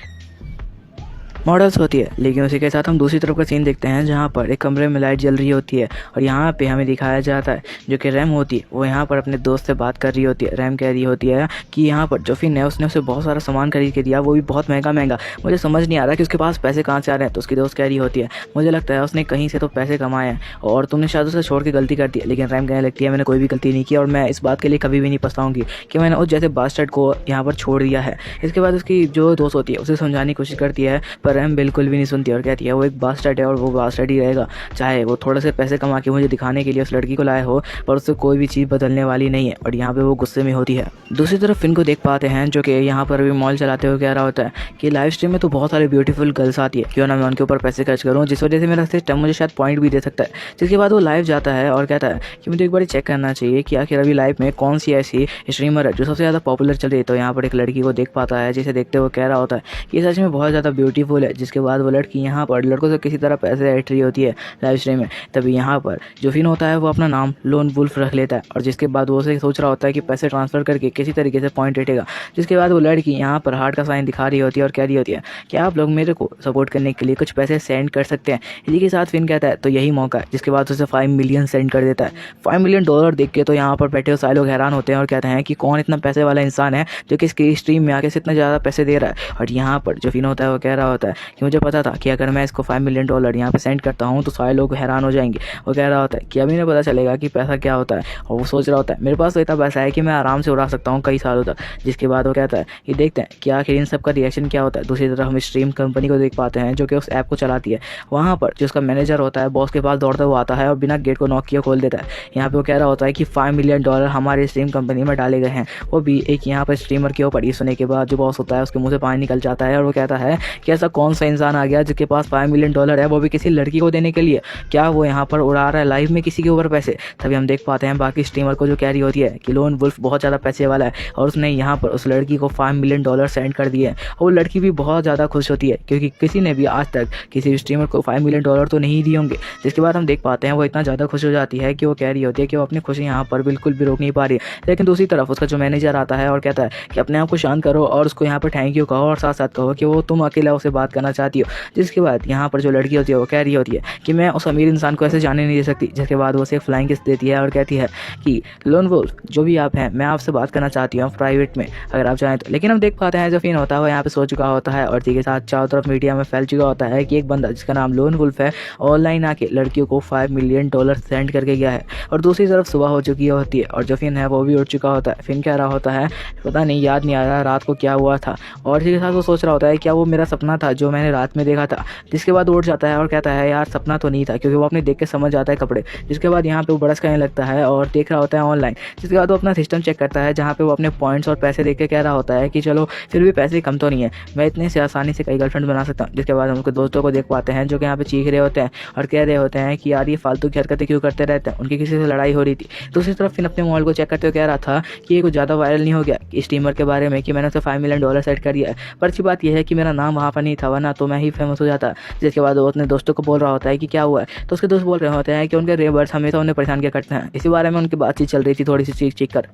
मॉडल्स होती है, लेकिन उसी के साथ हम दूसरी तरफ का सीन देखते हैं जहाँ पर एक कमरे में लाइट जल रही होती है और यहाँ पे हमें दिखाया जाता है जो कि रैम होती है वो यहाँ पर अपने दोस्त से बात कर रही होती है। रैम कह रही होती है कि यहाँ पर जो फिन है उसने उसे बहुत सारा सामान खरीद के दिया, वो भी बहुत महंगा। मुझे समझ नहीं आ रहा कि उसके पास पैसे कहाँ से आ रहे हैं। तो उसकी दोस्त कह रही होती है मुझे लगता है उसने कहीं से तो पैसे कमाए हैं और तुमने शायद उसे छोड़ के गलती कर दी। लेकिन रैम कहने लगती है मैंने कोई भी गलती नहीं की और मैं इस बात के लिए कभी भी नहीं पछताऊंगी कि मैंने उस जैसे बास्टर्ड को यहाँ पर छोड़ दिया है। इसके बाद उसकी जो दोस्त होती है उसे समझाने की कोशिश करती है, पर रैम बिल्कुल भी नहीं सुनती और कहती है वो एक बास्टर्ड है और वो बास्टर्ड ही रहेगा, चाहे वो थोड़े से पैसे कमा के मुझे दिखाने के लिए उस लड़की को लाए हो, पर उससे कोई भी चीज़ बदलने वाली नहीं है। और यहाँ पे वो गुस्से में होती है। दूसरी तरफ फिन को देख पाते हैं जो कि यहाँ पर भी मॉल चलाते हुए कह रहा होता है कि लाइव स्ट्रीम में तो बहुत सारी ब्यूटीफुल गर्ल्स आती है, क्यों ना मैं उनके ऊपर पैसे खर्च करूँ, जिस वजह से मेरा सिस्टम मुझे शायद पॉइंट भी दे सकता है। जिसके बाद वो लाइव जाता है और कहता है कि मुझे एक बार चेक करना चाहिए कि आखिर अभी लाइव में कौन सी ऐसी स्ट्रीमर है जो सबसे ज़्यादा पॉपुलर चल रही है। तो यहाँ पर एक लड़की को देख पाता है जिसे देखते हुए कह रहा होता है कि सच में बहुत ज़्यादा ब्यूटीफुल है। जिसके बाद वो लड़की यहाँ पर लड़कों से किसी तरह पैसे ऐड रही होती है लाइव स्ट्रीम में। तभी यहाँ पर जो फिन होता है वो अपना नाम लोन वुल्फ रख लेता है और जिसके बाद वो उसे सोच रहा होता है कि पैसे ट्रांसफ़र करके किसी तरीके से पॉइंट रेटेगा। जिसके बाद वो लड़की यहाँ पर हार्ट का साइन दिखा रही होती है और कह रही होती है कि आप लोग मेरे को सपोर्ट करने के लिए कुछ पैसे सेंड कर सकते हैं। इसी के साथ फिन कहता है तो यही मौका है। जिसके बाद उसे 5 मिलियन सेंड कर देता है। $5 मिलियन देख के तो यहाँ पर बैठे सारे लोग हैरान होते हैं और कहते हैं कि कौन इतना पैसे वाला इंसान है जो कि इसकी स्ट्रीम में आके से इतना ज़्यादा पैसे दे रहा है। और यहाँ पर जो फिन होता है वो कह रहा होता है कि मुझे पता था कि अगर मैं इसको $5 मिलियन यहाँ पे सेंड करता हूँ तो सारे लोग हैरान हो जाएंगे। वो कह रहा होता है कि अभी नहीं पता चलेगा कि पैसा क्या होता है। और वो सोच रहा होता है मेरे पास तो इतना पैसा है कि मैं आराम से उड़ा सकता हूँ कई सालों तक। जिसके बाद वो कहता है कि देखते हैं कि आखिर इन सब का रिएक्शन क्या होता है। दूसरी तरफ हम स्ट्रीम कंपनी को देख पाते हैं जो कि उस ऐप को चलाती है। वहाँ पर जो उसका मैनेजर होता है बॉस के पास दौड़ता हुआ आता है और बिना गेट को नॉक किए खोल देता है। यहाँ पे वो कह रहा होता है कि $5 मिलियन हमारे स्ट्रीम कंपनी में डाले गए हैं, वो भी एक यहाँ पर स्ट्रीमर के ऊपर। ये सुनने के बाद जो बॉस होता है उसके मुँह से पानी निकल जाता है और वो कहता है कि ऐसा कौन सा इंसान आ गया जिसके पास $5 मिलियन है, वो भी किसी लड़की को देने के लिए। क्या वो यहाँ पर उड़ा रहा है लाइव में किसी के ऊपर पैसे। तभी हम देख पाते हैं बाकी स्ट्रीमर को जो कह रही होती है कि लोन वुल्फ बहुत ज़्यादा पैसे वाला है और उसने यहाँ पर उस लड़की को $5 मिलियन सेंड कर दिए। और वो लड़की भी बहुत ज़्यादा खुश होती है क्योंकि किसी ने भी आज तक किसी स्ट्रीमर को $5 मिलियन तो नहीं दिए होंगे। जिसके बाद हम देख पाते हैं वो इतना ज़्यादा खुश हो जाती है कि वो कह रही होती है कि वो अपनी खुशी यहाँ पर बिल्कुल भी रोक नहीं पा रही है। लेकिन दूसरी तरफ उसका जो मैनेजर आता है और कहता है कि अपने आप को शांत करो और उसको यहाँ पर थैंक यू कहो और साथ साथ कहो कि वो तुम अकेला उसे बात करना चाहती हो। जिसके बाद यहाँ पर जो लड़की होती है वो कह रही होती है कि मैं उस अमीर इंसान को ऐसे जाने नहीं दे सकती। जिसके बाद वो उसे एक फ्लाइंग किस देती है और कहती है कि लोन वुल्फ जो भी आप हैं मैं आपसे बात करना चाहती हूँ प्राइवेट में अगर आप चाहें तो। लेकिन हम देख पाते हैं जो फिन होता है वो यहाँ पे सो चुका होता है और इसी के साथ चारों तरफ मीडिया में फैल चुका होता है कि एक बंदा जिसका नाम लोन वुल्फ है ऑनलाइन आके लड़कियों को $5 मिलियन सेंड करके गया है। और दूसरी तरफ सुबह हो चुकी होती है और जो फिन है वो भी उठ चुका होता है। फिन कह रहा होता है पता नहीं, याद नहीं आ रहा रात को क्या हुआ था। और इसी के साथ वो सोच रहा होता है क्या वो मेरा सपना था जो मैंने रात में देखा था। जिसके बाद उठ जाता है और कहता है यार सपना तो नहीं था, क्योंकि वो अपने देख के समझ जाता है कपड़े। जिसके बाद यहाँ पे वो बरस करने लगता है और देख रहा होता है ऑनलाइन। जिसके बाद वो अपना सिस्टम चेक करता है जहाँ पे वो अपने पॉइंट्स और पैसे देख के कह रहा होता है कि चलो फिर भी पैसे कम तो नहीं है, मैं इतने से आसानी से कई गर्लफ्रेंड बना सकता हूँ। जिसके बाद हम उसके दोस्तों को देख पाते हैं जो कि यहाँ पे चीख रहे होते हैं और कह रहे होते हैं कि यार ये फालतू की हरकतें क्यों करते रहते हैं। उनकी किसी से लड़ाई हो रही थी। दूसरी तरफ फिर अपने मॉल को चेक करते हुए कह रहा था कि ये कुछ ज़्यादा वायरल नहीं हो गया स्टीमर के बारे में कि मैंने उसे $5 मिलियन सेट कर दिया है। पर अच्छी बात यह है कि मेरा नाम वहाँ पर नहीं था, वरना तो मैं ही फेमस हो जाता। जिसके बाद वो अपने दोस्तों को बोल रहा होता है कि क्या हुआ है, तो उसके दोस्त बोल रहे होते हैं कि उनके रेबर्स हमेशा उन्हें परेशान किया करते हैं। इसी बारे में उनकी बातचीत चल रही थी, थोड़ी सी चीख चीख कर।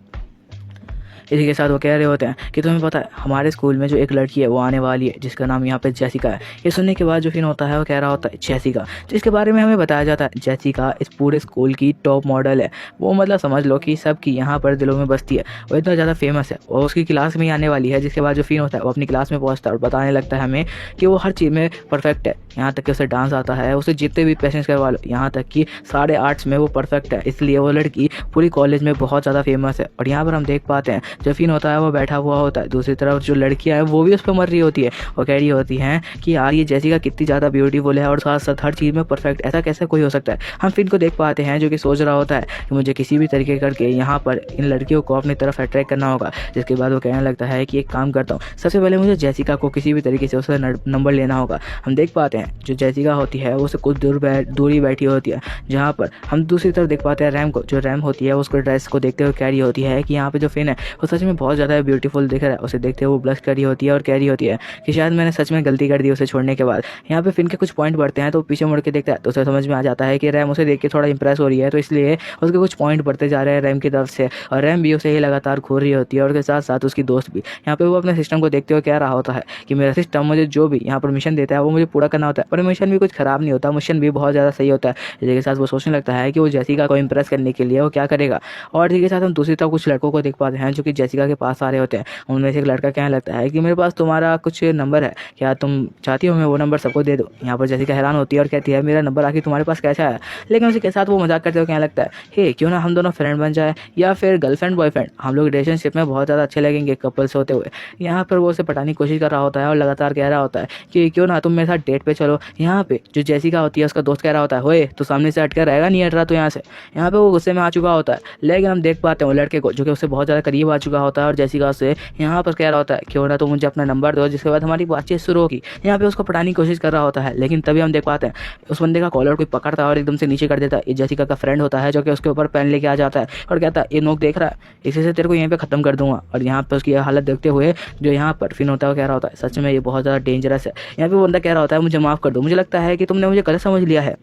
इसी के साथ वो कह रहे होते हैं कि तुम्हें पता है हमारे स्कूल में जो एक लड़की है वो आने वाली है, जिसका नाम यहाँ पे जेसिका है। ये सुनने के बाद जो फिन होता है वो कह रहा होता है जेसिका, जिसके बारे में हमें बताया जाता है जेसिका इस पूरे स्कूल की टॉप मॉडल है। वो मतलब समझ लो कि सबकी यहाँ पर दिलों में बसती है, वो इतना ज़्यादा फेमस है और उसकी क्लास में ही आने वाली है। जिसके बाद जो फिन होता है वो अपनी क्लास में पहुँचता है और बताने लगता है हमें कि वो हर चीज़ में परफेक्ट है, यहाँ तक कि उसे डांस आता है, उसे जितने भी पेशेंट्स करवा लो, यहाँ तक कि सारे आर्ट्स में वो परफेक्ट है। इसलिए वो लड़की पूरी कॉलेज में बहुत ज़्यादा फेमस है। और यहाँ पर हम देख पाते हैं जो फिन होता है वो बैठा हुआ होता है, दूसरी तरफ जो लड़कियां हैं वो भी उस पर मर रही होती है और कह रही होती हैं कि यार ये जेसिका कितनी ज़्यादा ब्यूटीफुल है और साथ साथ हर चीज़ में परफेक्ट, ऐसा कैसे कोई हो सकता है। हम फिन को देख पाते हैं जो कि सोच रहा होता है कि मुझे किसी भी तरीके करके यहाँ पर इन लड़कियों को अपनी तरफ अट्रैक्ट करना होगा। जिसके बाद वो कहने लगता है कि एक काम करता हूँ, सबसे पहले मुझे जेसिका को किसी भी तरीके से उसका नंबर लेना होगा। हम देख पाते हैं जो जेसिका होती है वो उससे कुछ दूरी बैठी होती है, जहाँ पर हम दूसरी तरफ देख पाते हैं रैम को। जो रैम होती है उसको ड्रेस को देखते हुए कह रही होती है कि यहाँ पे जो फिन है वो सच में बहुत ज़्यादा ब्यूटीफुल दिख रहा है। उसे देखते हुए वो ब्लश कर रही होती है और कह रही होती है कि शायद मैंने सच में गलती कर दी उसे छोड़ने के बाद। यहाँ पे फिन के कुछ पॉइंट बढ़ते हैं तो पीछे मुड़ के देखता है तो उसे समझ में आ जाता है कि रैम उसे देख के थोड़ा इंप्रेस हो रही है, तो इसलिए उसके कुछ पॉइंट बढ़ते जा रहे हैं रैम की तरफ से। और रैम भी उसे ही लगातार घूर रही होती है और उसके साथ साथ उसकी दोस्त भी। यहाँ पे वो अपने सिस्टम को देखते हुए कह रहा होता है कि मेरा सिस्टम मुझे जो भी यहाँ पर मिशन देता है वो मुझे पूरा करना होता है, पर मिशन भी कुछ खराब नहीं होता, मिशन भी बहुत ज़्यादा सही होता है। इसी के साथ वो सोचने लगता है कि वो जेसिका को इंप्रेस करने के लिए वो क्या करेगा। और इसी के साथ हम दूसरी तरफ कुछ लड़कों को देख पाते हैं जो कि जेसिका के पास आ रहे होते हैं। उनमें से एक लड़का कहने लगता है कि मेरे पास तुम्हारा कुछ नंबर है, क्या तुम चाहती हो मैं वो नंबर सबको दे दूँ। यहाँ पर जेसिका हैरान होती है और कहती है मेरा नंबर आखिर तुम्हारे पास कैसा है। लेकिन उसी के साथ वो मजाक करते हुए कहने लगता है हे क्यों ना हम दोनों फ्रेंड बन जाए या फिर गर्लफ्रेंड बॉयफ्रेंड, हम लोग रिलेशनशिप में बहुत ज़्यादा अच्छे लगेंगे कपल्स होते हुए। यहाँ पर वो उसे पटाने की कोशिश कर रहा होता है और लगातार कह रहा होता है कि क्यों ना तुम मेरे साथ डेट पे चलो। यहाँ पे जो जेसिका होती है उसका दोस्त कह रहा होता है होए तो सामने से हटकर रहेगा, नहीं हट रहा तो यहाँ से। यहाँ पे वो गुस्से में आ चुका होता है, लेकिन हम देख पाते हैं वो लड़के को जो कि उससे बहुत ज़्यादा करीब आ चुका होता है और जेसिका से यहाँ पर कह रहा होता है क्यों ना तुम मुझे अपना नंबर दो, जिसके बाद हमारी बातचीत शुरू होगी। यहाँ पे उसको पटाने की कोशिश कर रहा होता है, लेकिन तभी हम देख पाते हैं उस बंदे का कॉलर कोई पकड़ता है और एकदम से नीचे कर देता है। ये जेसिका का फ्रेंड होता है जो कि उसके ऊपर पेन लेके आ जाता है और कहता है ये नोक देख रहा है, इसी से तेरे को यहीं पे खत्म कर दूंगा। और यहाँ पे उसकी हालत देखते हुए जो यहाँ पर फिन होता है वो कह रहा होता है सच में ये बहुत ज़्यादा डेंजरस है। यहाँ पे वो बंदा कह रहा होता है मुझे माफ़ कर दो, मुझे लगता है कि तुमने मुझे गलत समझ लिया है।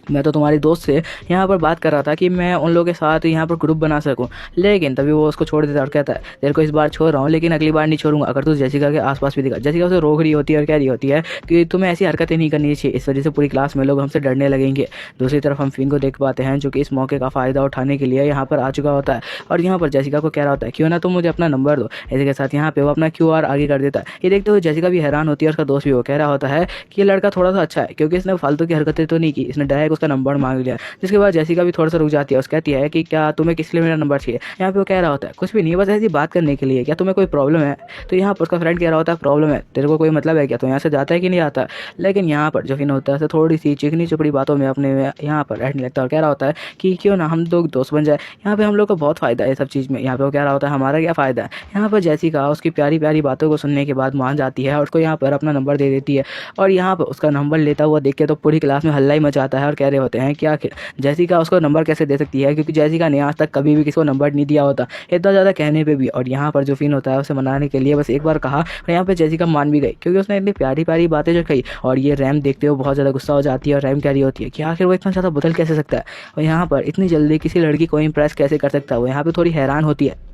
मैं तो तुम्हारी दोस्त से यहाँ पर बात कर रहा था कि मैं उन लोगों के साथ यहाँ पर ग्रुप बना सकूँ। लेकिन तभी वो उसको छोड़ देता है और कहता है तेरे को इस बार छोड़ रहा हूँ लेकिन अगली बार नहीं छोड़ूंगा अगर तू जेसिका के आसपास भी दिखा। जेसिका उसे रोक रही होती है और कह रही होती है कि तुम्हें ऐसी हरकतें नहीं करनी चाहिए, इस वजह से पूरी क्लास में लोग हमसे डरने लगेंगे। दूसरी तरफ हम फिन को देख पाते हैं जो कि इस मौके का फ़ायदा उठाने के लिए यहाँ पर आ चुका होता है और यहाँ पर जेसिका को कह रहा होता है क्यों ना तुम मुझे अपना नंबर दो। इसी के साथ यहाँ पे वो अपना QR आगे कर देता है। ये देखते हुए जेसिका भी हैरान होती है और उसका दोस्त भी वो कह रहा होता है कि ये लड़का थोड़ा सा अच्छा है क्योंकि इसने फालतू की हरकतें तो नहीं की, इसने डायरेक्ट उसका नंबर मांग लिया। जिसके बाद जेसिका भी थोड़ा सा रुक जाती है, उसको कहती है कि क्या तुम्हें किस लिए मेरा नंबर चाहिए। यहाँ पे वो कह रहा होता है कुछ भी नहीं, बस ऐसी बात करने के लिए, क्या तुम्हें कोई प्रॉब्लम है। तो यहाँ पर उसका फ्रेंड कह रहा होता है प्रॉब्लम है, तेरे को कोई मतलब है क्या, तो यहाँ से जाता है कि नहीं आता। लेकिन यहाँ पर जो फिन होता है थोड़ी सी चिकनी चुपड़ी बातों में अपने यहाँ पर रहने लगता है और कह रहा होता है कि क्यों ना हम लोग दोस्त बन जाए, यहाँ पे हम लोग को बहुत फ़ायदा है सब चीज़ में। यहाँ पे वो कह रहा होता है हमारा क्या फ़ायदा है। यहाँ पर जेसिका उसकी प्यारी प्यारी बातों को सुनने के बाद मान जाती है और उसको यहाँ पर अपना नंबर दे देती है। और यहाँ पर उसका नंबर लेता हुआ देख के तो पूरी क्लास में हल्ला ही मचाता है और कह रहे होते हैं कि आखिर जेसिका उसको नंबर कैसे दे सकती है, क्योंकि जेसिका ने आज तक कभी भी किसी को नंबर नहीं दिया होता, इतना ज़्यादा कहने पे भी। और यहाँ पर जो फिन होता है उसे मनाने के लिए बस एक बार कहा और यहाँ पे जेसिका मान भी गई क्योंकि उसने इतनी प्यारी प्यारी बातें जो कही। और ये रैम देखते हुए बहुत ज़्यादा गुस्सा हो जाती है और रैम कह रही होती है कि आखिर वो इतना ज़्यादा बदल कैसे सकता है और यहाँ पर इतनी जल्दी किसी लड़की को इम्प्रेस कैसे कर सकता है। वो यहाँ पर थोड़ी हैरान होती है।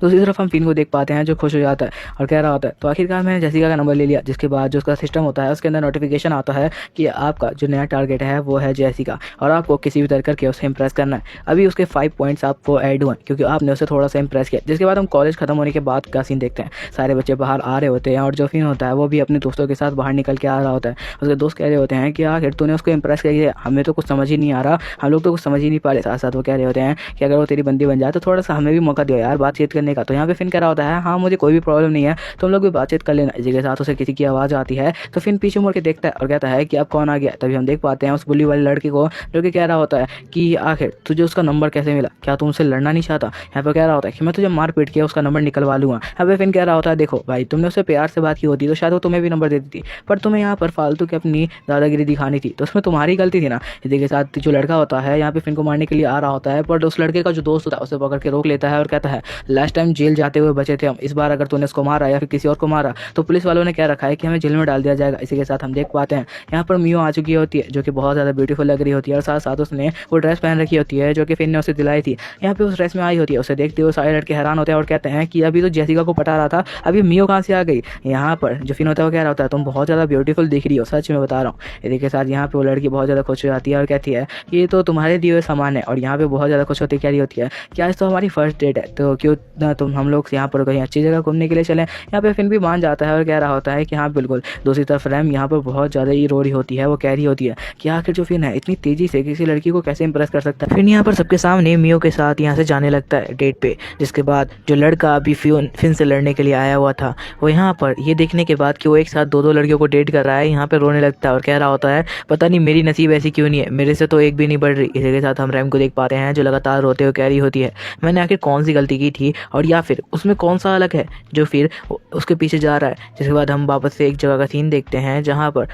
दूसरी तरफ हम फिन को देख पाते हैं जो खुश हो जाता है और कह रहा होता है तो आखिरकार मैंने जेसिका का नंबर ले लिया। जिसके बाद जो उसका सिस्टम होता है उसके अंदर नोटिफिकेशन आता है कि आपका जो नया टारगेट है वो है जेसिका और आपको किसी भी तरह करके उसे इंप्रेस करना है। अभी उसके 5 पॉइंट्स आपको ऐड हुए क्योंकि आपने उसे थोड़ा सा इंप्रेस किया। जिसके बाद हम कॉलेज खत्म होने के बाद का सीन देखते हैं, सारे बच्चे बाहर आ रहे होते हैं और जो फिन होता है वो भी अपने दोस्तों के साथ बाहर निकल के आ रहा होता है। उसके दोस्त कह रहे होते हैं कि आखिर तूने उसको इंप्रेस कर दिया, हमें तो कुछ समझ ही नहीं आ रहा, हम लोग तो कुछ समझ ही नहीं पा रहे। साथ साथ वो कह रहे होते हैं कि अगर वो तेरी बंदी बन जाए तो थोड़ा सा हमें भी मौका दियो यार बातचीत करने का। तो यहाँ पे फिन कह रहा होता है हाँ मुझे कोई भी प्रॉब्लम नहीं है, तुम लोग भी बातचीत कर लेना। इसी के साथ उसे किसी की आवाज़ आती है तो फिन पीछे मुड़ के देखता है और कहता है कि अब कौन आ गया। तभी हम देख पाते हैं उस बुली वाली लड़की को जो कि कह रहा होता है कि आखिर तुझे उसका नंबर कैसे मिला, क्या तू उनसे लड़ना नहीं चाहता। यहाँ पर कह रहा होता है कि मैं तुझे मार पीट के उसका नंबर निकलवा लूँगा। यहाँ पे फिन कह रहा होता है देखो भाई तुमने उससे प्यार से बात की होती तो शायद वो तुम्हें भी नंबर दे देती, पर तुम्हें यहाँ पर फालतू की अपनी दादागिरी दिखानी थी तो उसमें तुम्हारी गलती थी ना। इसी के साथ जो लड़का होता है यहाँ पे फिन को मारने के लिए आ रहा होता है, पर उस लड़के का जो दोस्त होता है उसे पकड़ के रोक लेता है और कहता है लास्ट टाइम जेल जाते हुए बचे थे हम, इस बार अगर तूने उसको मारा या फिर किसी और को मारा तो पुलिस वालों ने क्या रखा है कि हमें जेल में डाल दिया जाएगा। इसी के साथ हम देख पाते हैं यहाँ पर मियो आ चुकी होती है जो कि बहुत ज़्यादा ब्यूटीफुल लग रही होती है और साथ साथ उसने वो ड्रेस पहन रखी होती है जो कि फिन ने उसे दिलाई थी। यहाँ पे उस ड्रेस में आई होती है, उसे देखते हुए सारे लड़के हैरान होते हैं और कहते हैं कि अभी तो जेसिका को पटा रहा था, अभी मियो कहाँ से आ गई। यहाँ पर जो फिन होता है वो कह रहा होता है तुम बहुत ज़्यादा ब्यूटीफुल दिख रही हो, सच में बता रहा हूँ। इसी के साथ यहाँ पे वो लड़की बहुत ज़्यादा खुश हो जाती है और कहती है ये तो तुम्हारे दिए हुए सामान है, और यहाँ पे बहुत ज़्यादा खुश होती कह रही होती है कि आज तो हमारी फर्स्ट डेट है, तो क्यों ना तुम हम लोग यहाँ पर कहीं अच्छी जगह घूमने के लिए चलें। यहाँ पे फिन भी मान जाता है और कह रहा होता है कि हाँ बिल्कुल। दूसरी तरफ रैम यहाँ पर बहुत ज़्यादा ही रो रही होती है, वो कह रही होती है कि आखिर जो फिन है इतनी तेज़ी से किसी लड़की को कैसे इंप्रेस कर सकता है। फिन यहाँ पर सबके सामने मियो के साथ यहाँ से जाने लगता है डेट पे, जिसके बाद जो लड़का अभी फिन से लड़ने के लिए आया हुआ था वो यहाँ पर ये देखने के बाद कि वो एक साथ दो लड़कियों को डेट कर रहा है यहाँ पे रोने लगता है और कह रहा होता है पता नहीं मेरी नसीब ऐसी क्यों नहीं है, मेरे से तो एक भी नहीं बढ़ रही। इसी के साथ हम रैम को देख पाते हैं जो लगातार रोते हुए कह रही होती है मैंने आखिर कौन सी गलती की थी, और या फिर उसमें कौन सा अलग है जो फिर उसके पीछे जा रहा है। जिसके बाद हम वापस से एक जगह का सीन देखते हैं जहाँ पर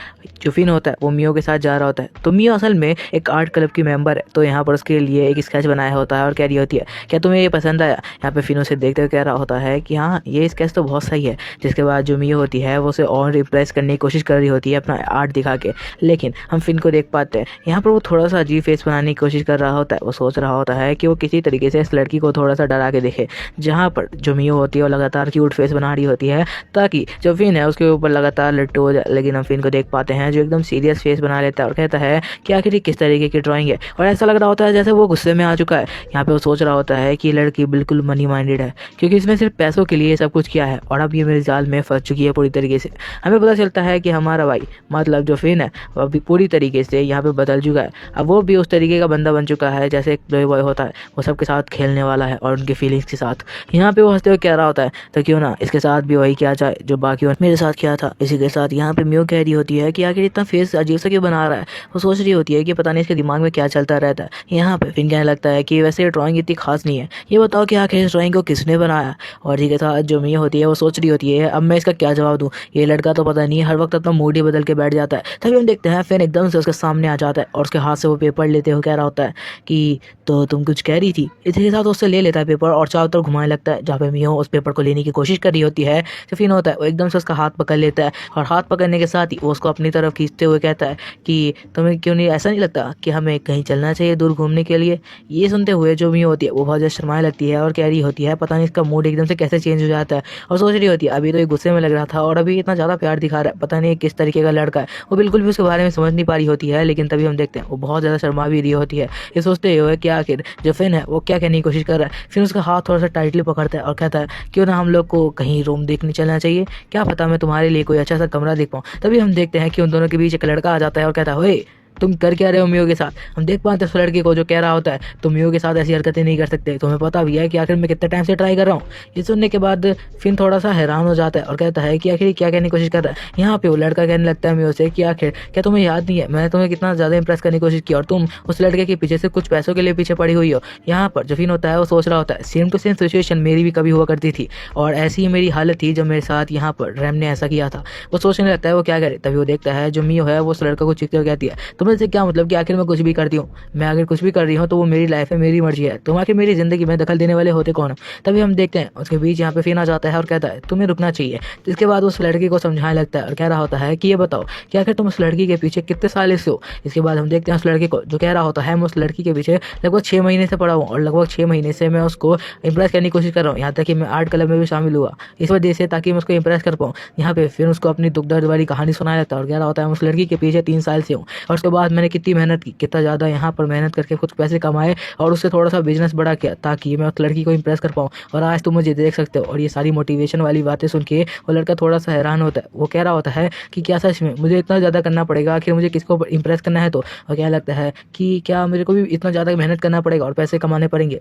जो फिन होता है वो मियो के साथ जा रहा होता है। तो मियो असल में एक आर्ट क्लब की मेंबर है, तो यहाँ पर उसके लिए एक स्केच बनाया होता है और कह रही होती है क्या तुम्हें ये पसंद आया। यहाँ पे फिन उसे देखते हुए कह रहा होता है कि हाँ ये स्केच तो बहुत सही है। जिसके बाद जो मियो होती है वो उसे और इम्प्रेस करने की कोशिश कर रही होती है अपना आर्ट दिखा के, लेकिन हम फिन को देख पाते हैं यहाँ पर वो थोड़ा सा अजीब फेस बनाने की कोशिश कर रहा होता है। वो सोच रहा होता है कि वो किसी तरीके से इस लड़की को थोड़ा सा डरा के देखे, जहाँ पर जो मियो होती है वो लगातार क्यूट फेस बना रही होती है ताकि जो फिन है उसके ऊपर लगातार लट्टू हो जाए। लेकिन हम फिन को देख पाते हैं जो एकदम सीरियस फेस बना लेता है और कहता है कि आखिर किस तरीके की ड्राइंग है, और ऐसा लग रहा होता है जैसे वो गुस्से में आ चुका है। यहाँ पे वो सोच रहा होता है कि लड़की बिल्कुल मनी माइंडेड है क्योंकि इसने सिर्फ पैसों के लिए सब कुछ किया है और अब ये मेरे जाल में फंस चुकी है पूरी तरीके से। हमें पता चलता है कि हमारा भाई मतलब जो फिन है वो अभी पूरी तरीके से यहाँ पे बदल चुका है। अब वो भी उस तरीके का बंदा बन चुका है जैसे एक प्ले बॉय होता है, वो सबके साथ खेलने वाला है और उनकी फीलिंग्स के साथ। यहाँ पे वो हंसते हुए कह रहा होता है तो क्यों ना इसके साथ भी वही किया जाए जो बाकी मेरे साथ किया था। इसी के साथ यहाँ पे मियो कह रही होती है कि आखिर इतना फेस अजीब सा क्यों बना रहा है। वो सोच रही होती है कि पता नहीं इसके दिमाग में क्या चलता रहता है। यहाँ पे फिन कहने लगता है कि वैसे ड्राइंग इतनी खास नहीं है, ये बताओ कि आखिर इस ड्राइंग को किसने बनाया। और इसी के साथ जो मियो होती है वो सोच रही होती है अब मैं इसका क्या जवाब दूँ, ये लड़का तो पता नहीं हर वक्त अपना मूड ही बदल के बैठ जाता है। तभी हम देखते हैं फिन एकदम से उसके सामने आ जाता है और उसके हाथ से वो पेपर लेते हुए कह रहा होता है कि तो तुम कुछ कह रही थी। इसी के साथ उससे ले लेता है पेपर और चारों तरफ घुमाने लगता है। जहाँ पे मियो उस पेपर को लेने की कोशिश कर रही होती है तो फिन होता है वो एकदम से उसका हाथ पकड़ लेता है और हाथ पकड़ने के साथ ही वो उसको अपनी तरफ खींचते हुए कहता है कि तुम्हें क्यों नहीं ऐसा नहीं लगता कि हमें कहीं चलना चाहिए दूर घूमने के लिए। ये सुनते हुए जो मियो होती है वो बहुत ज़्यादा शर्माने लगती है और कह रही होती है पता नहीं इसका मूड एकदम से कैसे चेंज हो जाता है, और सोच रही होती है अभी तो ये गुस्से में लग रहा था और अभी इतना ज़्यादा प्यार दिखा रहा है, पता नहीं किस तरीके का लड़का है। वो बिल्कुल भी उसके बारे में समझ नहीं पा रही होती है, लेकिन तभी हम देखते हैं वो बहुत ज़्यादा शर्मा भी रही होती है। ये सोचते हुए कि आखिर जो फिन है वो क्या कहने की कोशिश कर रहा है। फिर उसका हाथ थोड़ा सा टाइटली पकड़ता है और कहता है क्यों ना हम लोग को कहीं रूम देखने चलना चाहिए, क्या पता मैं तुम्हारे लिए कोई अच्छा सा कमरा देख पाऊँ। तभी हम देखते हैं कि उन दोनों के बीच एक लड़का आ जाता है और कहता है ओए तुम कर क्या रहे हो मियो के साथ। हम देख पाते हैं उस लड़के को जो कह रहा होता है तुम मियो के साथ ऐसी हरकतें नहीं कर सकते, तुम्हें पता भी है कि आखिर मैं कितने टाइम से ट्राई कर रहा हूँ। ये सुनने के बाद फिन थोड़ा सा हैरान हो जाता है और कहता है कि आखिर क्या कहने की कोशिश कर रहा है। यहाँ पे वो लड़का कहने लगता है मियो से कि आखिर क्या तुम्हें याद नहीं है मैंने तुम्हें कितना ज़्यादा इंप्रेस करने की कोशिश की और तुम उस लड़के के पीछे से कुछ पैसों के लिए पीछे पड़ी हुई हो। यहाँ पर जो फिन होता है वो सोच रहा होता है सेम टू सेम सिचुएशन मेरी भी कभी हुआ करती थी और ऐसी ही मेरी हालत थी जब मेरे साथ यहाँ पर रैम ने ऐसा किया था। वो सोचने लगता है वो क्या करे। तभी वो देखता है जो मियो है वो उस लड़का को चीखते हुए कहती है तुम्हें से क्या मतलब कि आखिर मैं कुछ भी करती हूँ, मैं अगर कुछ भी कर रही हूँ तो वो मेरी लाइफ है, मेरी मर्जी है, तुम आखिर मेरी जिंदगी में दखल देने वाले होते कौन हो। तभी हम देखते हैं उसके बीच यहाँ पे फिन आ जाता है और कहता है तुम्हें रुकना चाहिए। इसके बाद उस लड़की को समझाने लगता है और कह रहा होता है कि ये बताओ कि आखिर तुम उस लड़की के पीछे कितने साल से हो। इसके बाद हम देखते हैं उस लड़के को जो कह रहा होता है मैं उस लड़की के पीछे लगभग 6 महीने से पड़ा हूँ और लगभग 6 महीने से मैं उसको इंप्रेस करने की कोशिश कर रहा हूँ, यहाँ तक कि मैं आर्ट क्लब में भी शामिल हुआ इस वजह से ताकि मैं उसको इंप्रेस कर पाऊँ। यहाँ पे फिर उसको अपनी दुख दर्द वाली कहानी सुनाया जाता है और कह रहा होता है मैं उस लड़की के पीछे 3 साल से हूँ और उसके बाद मैंने कितनी मेहनत की, कितना ज़्यादा यहाँ पर मेहनत करके कुछ पैसे कमाए और उससे थोड़ा सा बिजनेस बड़ा किया ताकि मैं उस लड़की को इंप्रेस कर पाऊँ। और आज तुम मुझे देख सकते हो। और ये सारी मोटिवेशन वाली बातें सुन के वो लड़का थोड़ा सा हैरान होता है। वो कह रहा होता है कि क्या सच में मुझे इतना ज़्यादा करना पड़ेगा, आखिर मुझे किसको इंप्रेस करना है। तो और क्या लगता है कि क्या मेरे को भी इतना ज़्यादा मेहनत करना पड़ेगा और पैसे कमाने पड़ेंगे।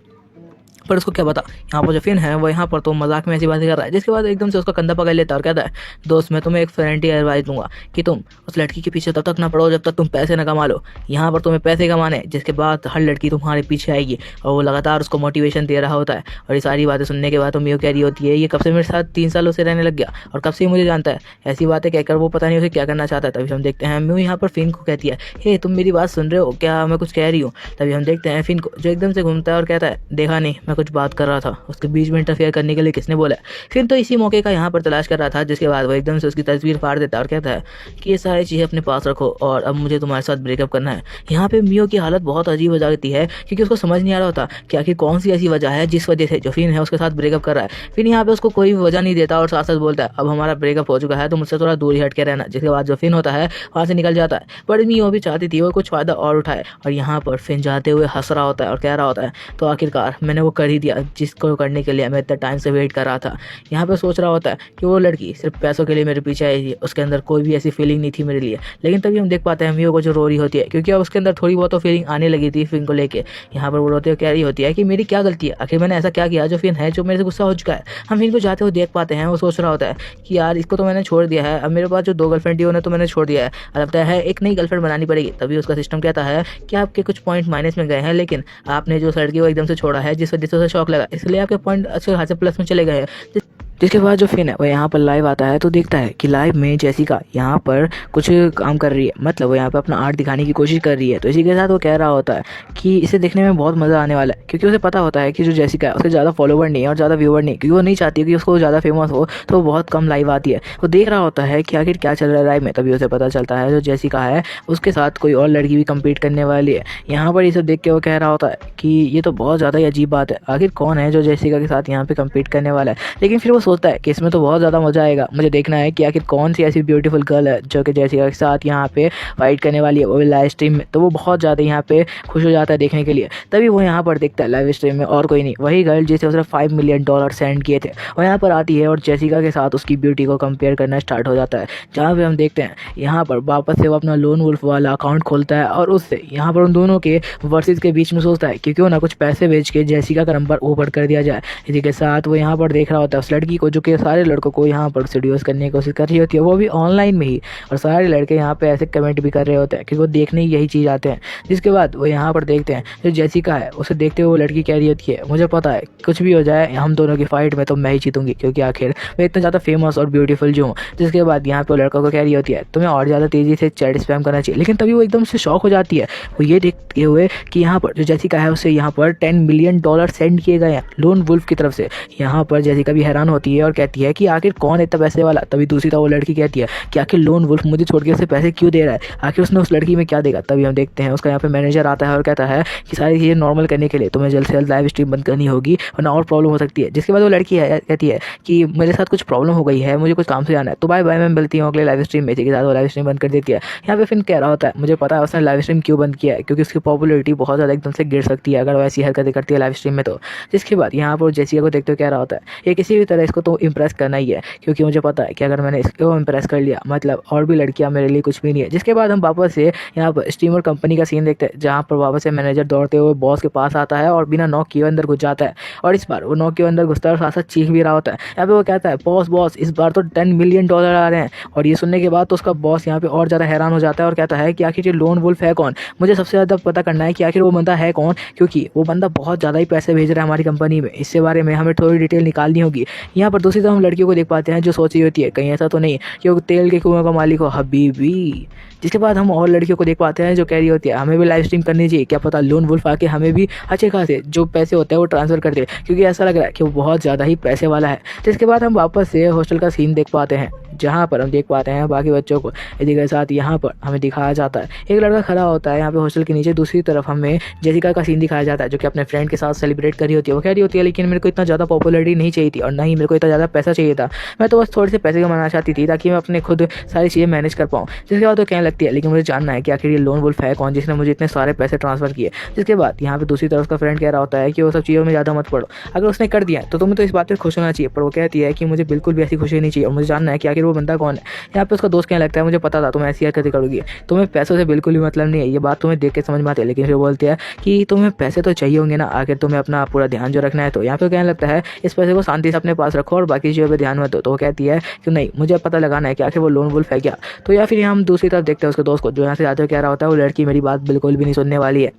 पर उसको क्या पता यहाँ पर जो फिन है वो यहाँ पर तो मजाक में ऐसी बातें कर रहा है। जिसके बाद एकदम से उसका कंधा पकड़ लेता है और कहता है दोस्त मैं तुम्हें एक फ्रेंडली एडवाइस दूंगा कि तुम उस लड़की के पीछे तब तक ना पड़ो जब तक तुम पैसे ना कमा लो। यहाँ पर तुम्हें पैसे कमाने जिसके बाद हर लड़की तुम्हारे पीछे आएगी। और वो लगातार उसको मोटिवेशन दे रहा होता है। और ये सारी बातें सुनने के बाद तो मियो कह रही होती है ये कब से मेरे साथ 3 सालों से रहने लग गया और कब से मुझे जानता है। ऐसी बातें कहकर वो पता नहीं उसे क्या करना चाहता है। तभी हम देखते हैं मियो यहाँ पर फिन को कहती है हे तुम मेरी बात सुन रहे हो क्या, मैं कुछ कह रही हूँ। तभी हम देखते हैं फिन को जो एकदम से घूमता है और कहता है देखा नहीं मैं में कुछ बात कर रहा था, उसके बीच में इंटरफेयर करने के लिए किसने बोला है। फिर तो इसी मौके का यहाँ पर तलाश कर रहा था, जिसके बाद वो एकदम से उसकी तस्वीर फाड़ देता है और कहता है कि ये सारी चीज़ें अपने पास रखो और अब मुझे तुम्हारे साथ ब्रेकअप करना है। यहाँ पे मियो की हालत बहुत अजीब हो जाती है, क्योंकि उसको समझ नहीं आ रहा होता कि आखिर कौन सी ऐसी वजह है जिस वजह से जो फिन है उसके साथ ब्रेकअप कर रहा है। फिर यहाँ पे उसको कोई वजह नहीं देता और साथ साथ बोलता है अब हमारा ब्रेकअप हो चुका है तो मुझसे थोड़ा दूर ही हट के रहना। जिसके बाद जो फिन होता है वहाँ से निकल जाता है, पर मियो भी चाहती थी वो कुछ फ़ायदा और उठाए। और यहाँ पर फिन जाते हुए हंस रहा होता है और कह रहा होता है तो आखिरकार मैंने वो कर ही दिया जिसको करने के लिए मैं इतना टाइम से वेट कर रहा था। यहाँ पे सोच रहा होता है कि वो लड़की सिर्फ पैसों के लिए मेरे पीछे आई थी, उसके अंदर कोई भी ऐसी फीलिंग नहीं थी मेरे लिए। लेकिन तभी हम देख पाते हैं मियो को जो रो रही होती है, क्योंकि अब उसके अंदर थोड़ी बहुत तो फीलिंग आने लगी थी फिन को लेके। यहाँ पर वो रोते हुए कह रही होती है कि मेरी क्या गलती है, आखिर मैंने ऐसा क्या किया जो फिन है जो मेरे से गुस्सा हो चुका है। हम फिन को जाते हुए देख पाते हैं, वो सोच रहा होता है कि यार इसको तो मैंने छोड़ दिया है, अब मेरे पास जो 2 गर्लफ्रेंड थी उन्हें तो मैंने छोड़ दिया है, लगता है एक नई गर्लफ्रेंड बनानी पड़ेगी। तभी उसका सिस्टम कहता है कि आपके कुछ पॉइंट माइनस में गए हैं, लेकिन आपने जो लड़की को एकदम से छोड़ा है जिस वजह से उसे शौक लगा, इसलिए आपके पॉइंट अच्छे खासे प्लस में चले गए हैं। जिसके बाद जो फिन है वो यहाँ पर लाइव आता है तो देखता है कि लाइव में जेसिका यहाँ पर कुछ काम कर रही है, मतलब वो यहाँ पर अपना आर्ट दिखाने की कोशिश कर रही है। तो इसी के साथ वो कह रहा होता है कि इसे देखने में बहुत मज़ा आने वाला है, क्योंकि उसे पता होता है कि जो जेसिका है उसके ज़्यादा फॉलोवर नहीं है और ज़्यादा व्यूवर नहीं, क्योंकि वो नहीं चाहती कि उसको ज़्यादा फेमस हो, तो वो बहुत कम लाइव आती है। वो देख रहा होता है कि आखिर क्या चल रहा है लाइव में। तभी उसे पता चलता है जो जेसिका है उसके साथ कोई और लड़की भी कम्पीट करने वाली है। यहाँ पर ये सब देख के वो कह रहा होता है कि ये तो बहुत ज़्यादा ही अजीब बात है, आखिर कौन है जो जेसिका के साथ यहाँ पे कम्पीट करने वाला है। लेकिन फिर वो सोचता है कि इसमें तो बहुत ज़्यादा मज़ा आएगा, मुझे देखना है कि आखिर कौन सी ऐसी ब्यूटीफुल गर्ल है जो कि जेसिका के साथ यहाँ पे फाइट करने वाली है, वो भी लाइव स्ट्रीम में। तो वो बहुत ज़्यादा यहाँ पे खुश हो जाता है देखने के लिए। तभी वो यहाँ पर देखता है लाइव स्ट्रीम में और कोई नहीं, वही गर्ल जिसे उसने $5 मिलियन सेंड किए थे, वो यहाँ पर आती है और जेसिका के साथ उसकी ब्यूटी को कंपेयर करना स्टार्ट हो जाता है। जहाँ पे हम देखते हैं यहाँ पर वापस से वो अपना लोन वुल्फ वाला अकाउंट खोलता है और उससे यहाँ पर उन दोनों के वर्सेस के बीच में सोचता है कि क्यों ना कुछ पैसे बेच के जेसिका का नंबर ओवर कर दिया जाए। इसी के साथ वो यहाँ पर देख रहा होता है उस लड़की को जो कि सारे लड़कों को यहाँ पर सीडीओस करने की कोशिश कर रही होती है, वो भी ऑनलाइन में ही। और सारे लड़के यहाँ पे ऐसे कमेंट भी कर रहे होते हैं क्योंकि वो देखने ही यही चीज़ आते हैं। जिसके बाद वो यहाँ पर देखते हैं जो जेसिका है उसे देखते हुए वो लड़की कह रही होती है मुझे पता है कुछ भी हो जाए हम दोनों की फाइट में तो मैं ही जीतूंगी, क्योंकि आखिर मैं इतना ज़्यादा फेमस और ब्यूटीफुल जो हूँ। जिसके बाद यहाँ पे लड़कों को कह रही होती है तुम्हें और ज़्यादा तेज़ी से चैट स्पैम करना चाहिए। लेकिन तभी वो एकदम से शॉक हो जाती है, वो ये देखते हुए कि यहाँ पर जो जेसिका है उसे यहाँ पर $10 मिलियन सेंड किए गए हैं लोन वुल्फ की तरफ से। यहाँ पर जेसिका भी हैरान होती है और कहती है कि आखिर कौन है इतना पैसे वाला। तभी दूसरी तरफ वो लड़की कहती है कि आखिर लोन वुल्फ मुझे छोड़ के उसे पैसे क्यों दे रहा है, आखिर उसने उस लड़की में क्या देखा। तभी हम देखते हैं उसका यहाँ पे मैनेजर आता है और कहता है कि सारी चीज़ें नॉर्मल करने के लिए तुम्हें जल्द से जल्द लाइव स्ट्रीम बंद करनी होगी वरना और प्रॉब्लम हो सकती है। जिसके बाद वो लड़की कहती है कि मेरे साथ कुछ प्रॉब्लम हो गई है, मुझे कुछ काम से जाना है, तो बाय बाय मैं मिलती हूँ अगले लाइव स्ट्रीम में। इसी के साथ वो लाइव स्ट्रीम बंद कर देती है। यहाँ पे फिर कह रहा होता है मुझे पता है उसने लाइव स्ट्रीम क्यों बंद किया है, क्योंकि उसकी पॉपुलरिटी बहुत ज़्यादा एकदम से गिर सकती है अगर वो ऐसी हरकतें करती है लाइव स्ट्रीम में। तो जिसके बाद यहाँ पर जेसिका को देखते हुए कह रहा होता है ये किसी भी तरह इसको तो इम्प्रेस करना ही है, क्योंकि मुझे पता है कि अगर मैंने इसको इम्प्रेस कर लिया मतलब और भी लड़कियां मेरे लिए कुछ भी नहीं है। जिसके बाद हम वापस से यहाँ पर स्टीमर कंपनी का सीन देखते हैं, जहाँ पर वापस से मैनेजर दौड़ते हुए बॉस के पास आता है और बिना नॉक किए अंदर घुस जाता है। और इस बार वो नॉक के अंदर घुसता है और साथ साथ चीख भी रहा होता है। यहाँ पे वो कहता है बॉस बॉस इस बार तो $10 मिलियन आ रहे हैं। और ये सुनने के बाद तो उसका बॉस यहाँ पे और ज़्यादा हैरान हो जाता है और कहता है कि आखिर ये लोन वुल्फ है कौन, मुझे सबसे ज़्यादा पता करना है कि आखिर वो बंदा है कौन, क्योंकि वो बंदा बहुत ज़्यादा ही पैसे भेज रहा है हमारी कंपनी में, इससे बारे में हमें थोड़ी डिटेल निकालनी होगी। यहाँ पर दूसरी तरफ हम लड़कियों को देख पाते हैं जो सोच रही होती है कहीं ऐसा तो नहीं कि वो तेल के कुएं का मालिक हो हबीबी। जिसके बाद हम और लड़कियों को देख पाते हैं जो कह रही होती है हमें भी लाइव स्ट्रीम करनी चाहिए, क्या पता लोन वुल्फ आके हमें भी अच्छे खासे जो पैसे होते हैं वो ट्रांसफ़र कर दे, क्योंकि ऐसा लग रहा है कि वो बहुत ज़्यादा ही पैसे वाला है। जिसके बाद हम वापस से हॉस्टल का सीन देख पाते हैं, जहाँ पर हम देख पाते हैं बाकी बच्चों को। इसी के साथ यहाँ पर हमें दिखाया जाता है एक लड़का खड़ा होता है यहाँ पे हॉस्टल के नीचे। दूसरी तरफ हमें जेसिका का सीन दिखाया जाता है जो कि अपने फ्रेंड के साथ सेलिब्रेट कर रही होती है। वो कह रही होती है लेकिन मेरे को इतना ज़्यादा पॉपुलरिटी नहीं चाहिए थी और ना ही मेरे को इतना ज़्यादा पैसा चाहिए था, मैं तो बस थोड़े से पैसे कमाना चाहती थी ताकि मैं अपने खुद सारी चीज़ें मैनेज कर पाऊँ। जिसके बाद वो कहने लगती है लेकिन मुझे जानना है कि आखिर ये लोन वुल्फ है कौन जिसने मुझे इतने सारे पैसे ट्रांसफ़र किए। जिसके बाद यहाँ पे दूसरी तरफ का फ्रेंड कह रहा होता है कि वो सब चीज़ों में ज़्यादा मत पड़ो, अगर उसने कर दिया तो तुम्हें तो इस बात पर खुश होना चाहिए। पर वो कहती है कि मुझे बिल्कुल भी ऐसी खुशी नहीं चाहिए और मुझे जानना है कि आखिर वो बंदा कौन है। यहाँ पे उसका दोस्त कहने लगता है मुझे पता था तुम ऐसी हरकतें करोगी, तुम्हें पैसों से बिल्कुल भी मतलब नहीं है, ये बात तुम्हें देख के समझ में आती है। लेकिन फिर बोलती है कि तुम्हें पैसे तो चाहिए होंगे ना, आखिर तुम्हें अपना पूरा ध्यान जो रखना है। तो यहाँ पे कहने लगता है इस पैसे को शांति से अपने पास रखो और बाकी चीज़ों पर ध्यान मत दो। तो वो कहती है कि नहीं मुझे पता लगाना है कि आखिर वो लोन वुल्फ है क्या। तो या फिर हम दूसरी तरफ देखते हैं उसके दोस्त को जो यहाँ से जाते हुए कह रहा होता है वो लड़की मेरी बात बिल्कुल भी नहीं सुनने वाली है।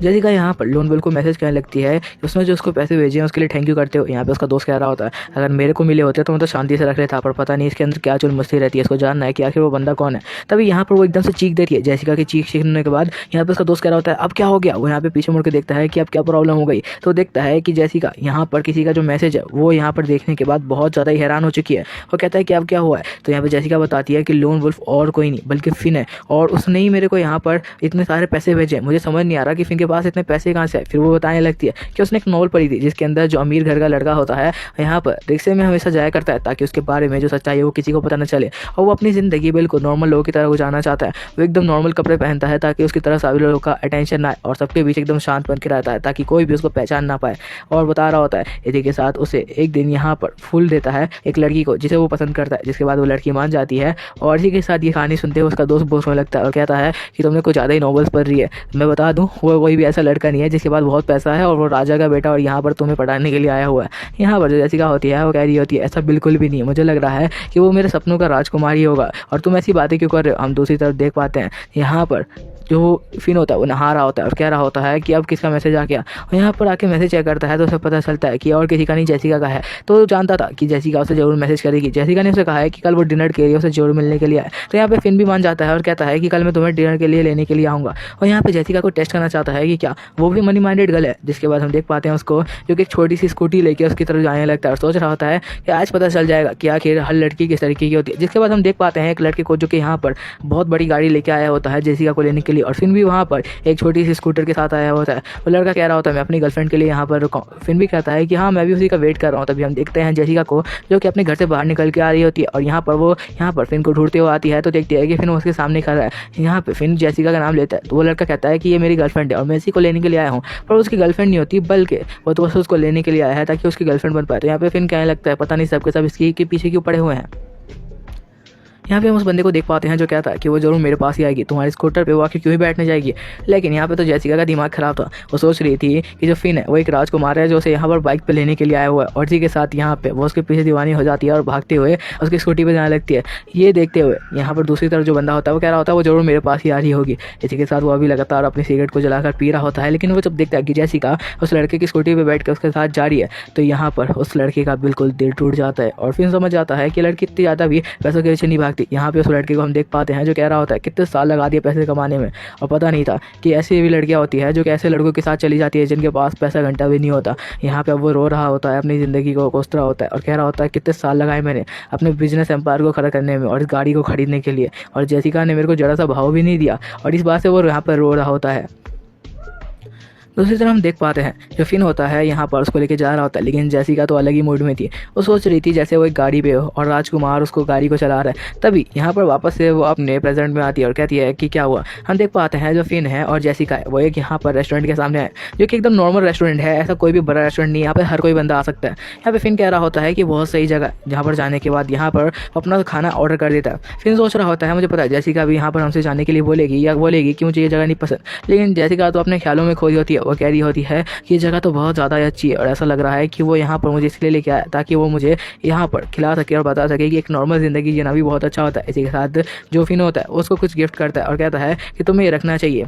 जेसिका यहाँ पर लोन वुल्फ को मैसेज करने लगती है, उसने जो उसको पैसे भेजे हैं उसके लिए थैंक यू करते हो। यहाँ पे उसका दोस्त कह रहा होता है अगर मेरे को मिले होते तो मैं तो शांति से रख लेता, पर पता नहीं इसके अंदर क्या चुल मस्ती रहती है, इसको जानना है कि आखिर वो बंदा कौन है। तभी यहाँ पर वो एकदम से चीख देती है। जेसिका की चीख सीखने के बाद यहाँ पे उसका दोस्त कह रहा होता है अब क्या हो गया। वो यहाँ पे पीछे मुड़ के देखता है कि अब क्या प्रॉब्लम हो गई, तो देखता है कि जेसिका यहाँ पर किसी का जो मैसेज है वो यहाँ पर देखने के बाद बहुत ज़्यादा ही हैरान हो चुकी है। वो कहता है कि अब क्या हुआ है, तो यहाँ पे जेसिका बताती है कि लोन वुल्फ और कोई नहीं बल्कि फिन है, और उसने ही मेरे को यहाँ पर इतने सारे पैसे भेजे। मुझे समझ नहीं आ रहा कि फिन के पास इतने पैसे कहाँ से आए। फिर वो बताने लगती है कि उसने एक नॉवल पढ़ी थी जिसके अंदर जो अमीर घर का लड़का होता है यहाँ पर रिक्शे में हमेशा जाया करता है ताकि उसके बारे में जो सच्चाई है वो किसी को पता न चले, और वो अपनी ज़िंदगी बिल्कुल नॉर्मल लोगों की तरह गुजारना चाहता है। वो एकदम नॉर्मल कपड़े पहनता है ताकि उसकी तरह सभी लोगों का अटेंशन ना आए, और सबके बीच एकदम शांत बन के रहता है ताकि कोई भी उसको पहचान ना पाए। और बता रहा होता है इसी के साथ उसे एक दिन यहाँ पर फूल देता है एक लड़की को जिसे वो पसंद करता है, जिसके बाद वो लड़की मान जाती है। और इसी के साथ ये कहानी सुनते हुए उसका दोस्त बोलने लगता है और कहता है कि तुमने कुछ ज़्यादा ही नॉवेल्स पढ़ रही है। मैं बता दूं वो कोई भी ऐसा लड़का नहीं है जिसके पास बहुत पैसा है और वो राजा का बेटा और यहाँ पर तुम्हें पढ़ाने के लिए आया हुआ है। यहाँ पर जो जेसिका होती है वो कह रही होती है ऐसा बिल्कुल भी नहीं है, मुझे लग रहा है कि वो मेरे सपनों का राजकुमार ही होगा, और तुम ऐसी बातें क्यों कर रहे हो। हम दूसरी तरफ देख पाते हैं यहाँ पर जो फिन होता है वो नहा रहा होता है और कह रहा होता है कि अब किसका मैसेज आ गया। और यहाँ पर आके मैसेज चेक करता है तो उसे पता चलता है कि और किसी का नहीं जेसिका का है। तो वो जानता था कि जेसिका उसे जरूर मैसेज करेगी। जेसिका ने उसे कहा है कि कल वो डिनर के लिए उसे जरूर मिलने के लिए आए। तो यहाँ पे फिन भी मान जाता है और कहता है कि कल मैं तुम्हें डिनर के लिए लेने के लिए आऊँगा। और यहाँ पे जेसिका को टेस्ट करना चाहता है कि क्या वो भी मनी माइंडेड गर्ल है। जिसके बाद हम देख पाते हैं उसको जो कि एक छोटी सी स्कूटी लेके उसकी तरफ जाने लगता है और सोच रहा होता है कि आज पता चल जाएगा कि आखिर हर लड़की किस तरीके की होती है। जिसके बाद हम देख पाते हैं एक लड़के को जो कि यहाँ पर बहुत बड़ी गाड़ी लेके आया होता है जेसिका को लेने के लिए, और फिन भी वहाँ पर एक छोटी सी स्कूटर के साथ आया होता है। वो लड़का कह रहा होता है मैं अपनी गर्लफ्रेंड के लिए यहाँ पर रुका हूँ। फिन भी कहता है कि हाँ मैं भी उसी का वेट कर रहा हूँ। तभी हम देखते हैं जेसिका को जो कि अपने घर से बाहर निकल के आ रही होती है, और यहाँ पर फिन को ढूंढते हुए आती है। तो देखती है कि फिन उसके सामने खड़ा है। यहाँ पे फिन जेसिका का नाम लेता है तो वो लड़का कहता है कि ये मेरी गर्लफ्रेंड है और मैं इसी को लेने के लिए आया हूँ, पर उसकी गर्लफ्रेंड नहीं होती बल्कि वो तो बस उसको लेने के लिए आया है ताकि उसकी गर्लफ्रेंड बन पाए। तो यहाँ पे फिन कहने लगता है पता नहीं सबके सब इसकी के पीछे क्यों पड़े हुए हैं। यहाँ पे हम उस बंदे को देख पाते हैं जो कहता है कि वो जरूर मेरे पास ही आएगी, तुम्हारे स्कूटर पे वो आखिर क्यों ही बैठने जाएगी। लेकिन यहाँ पे तो जेसिका का दिमाग खराब था। वो सोच रही थी कि जो फिन है वो एक राजकुमार है जो उसे यहाँ पर बाइक पे लेने के लिए आया हुआ है, और इसी के साथ यहाँ पे वो उसके पीछे दीवानी हो जाती है और भागते हुए उसकी स्कूटी पर जाने लगती है। ये देखते हुए यहाँ पर दूसरी तरफ जो बंदा होता है वो कह रहा होता है वो जरूर मेरे पास ही आ रही होगी। इसी के साथ वो अभी लगातार अपनी सिगरेट को जलाकर पी रहा होता है। लेकिन वो जब देखता है कि जेसिका उस लड़के की स्कूटी पर बैठ कर उसके साथ जा रही है तो यहाँ पर उस लड़के का बिल्कुल दिल टूट जाता है, और फिर समझ जाता है कि लड़की इतनी ज़्यादा भी पैसों के पीछे नहीं भागती। यहाँ पे उस लड़के को हम देख पाते हैं जो कह रहा होता है कितने साल लगा दिए पैसे कमाने में, और पता नहीं था कि ऐसी भी लड़कियां होती है जो कि ऐसे लड़कों के साथ चली जाती है जिनके पास पैसा घंटा भी नहीं होता। यहाँ पे वो रो रहा होता है, अपनी ज़िंदगी को कोस रहा होता है और कह रहा होता है कितने साल लगाए मैंने अपने बिजनेस एम्पायर को खड़ा करने में और इस गाड़ी को खरीदने के लिए, और जेसिका ने मेरे को जरा सा भाव भी नहीं दिया, और इस बात से वो यहाँ पर रो रहा होता है। दूसरी तरफ हम देख पाते हैं जो फिन होता है यहाँ पर उसको लेके जा रहा होता है, लेकिन जेसिका तो अलग ही मूड में थी। वो सोच रही थी जैसे वो एक गाड़ी पे हो और राजकुमार उसको गाड़ी को चला रहा है। तभी यहाँ पर वापस से वो अपने प्रेजेंट में आती है और कहती है कि क्या हुआ। हम देख पाते हैं जो फिन है और जेसिका है वो एक यहाँ पर रेस्टोरेंट के सामने है जो कि एकदम नॉर्मल रेस्टोरेंट है, ऐसा कोई भी बड़ा रेस्टोरेंट नहीं है, यहाँ पर हर कोई बंदा आ सकता है। यहाँ पे फिन कह रहा होता है कि बहुत सही जगह, जहाँ पर जाने के बाद यहाँ पर अपना खाना ऑर्डर कर देता है। फिन सोच रहा होता है मुझे पता है जेसिका भी यहाँ पर हमसे जाने के लिए बोलेगी या बोलेगी कि मुझे ये जगह नहीं पसंद, लेकिन जेसिका तो अपने ख्यालों में खोई होती है। वो कह रही होती है कि ये जगह तो बहुत ज़्यादा अच्छी है और ऐसा लग रहा है कि वो यहाँ पर मुझे इसलिए लेके आया ताकि वो मुझे यहाँ पर खिला सके और बता सके कि एक नॉर्मल ज़िंदगी जीना भी बहुत अच्छा होता है। इसी के साथ जो फिन होता है उसको कुछ गिफ्ट करता है और कहता है कि तुम्हें ये रखना चाहिए।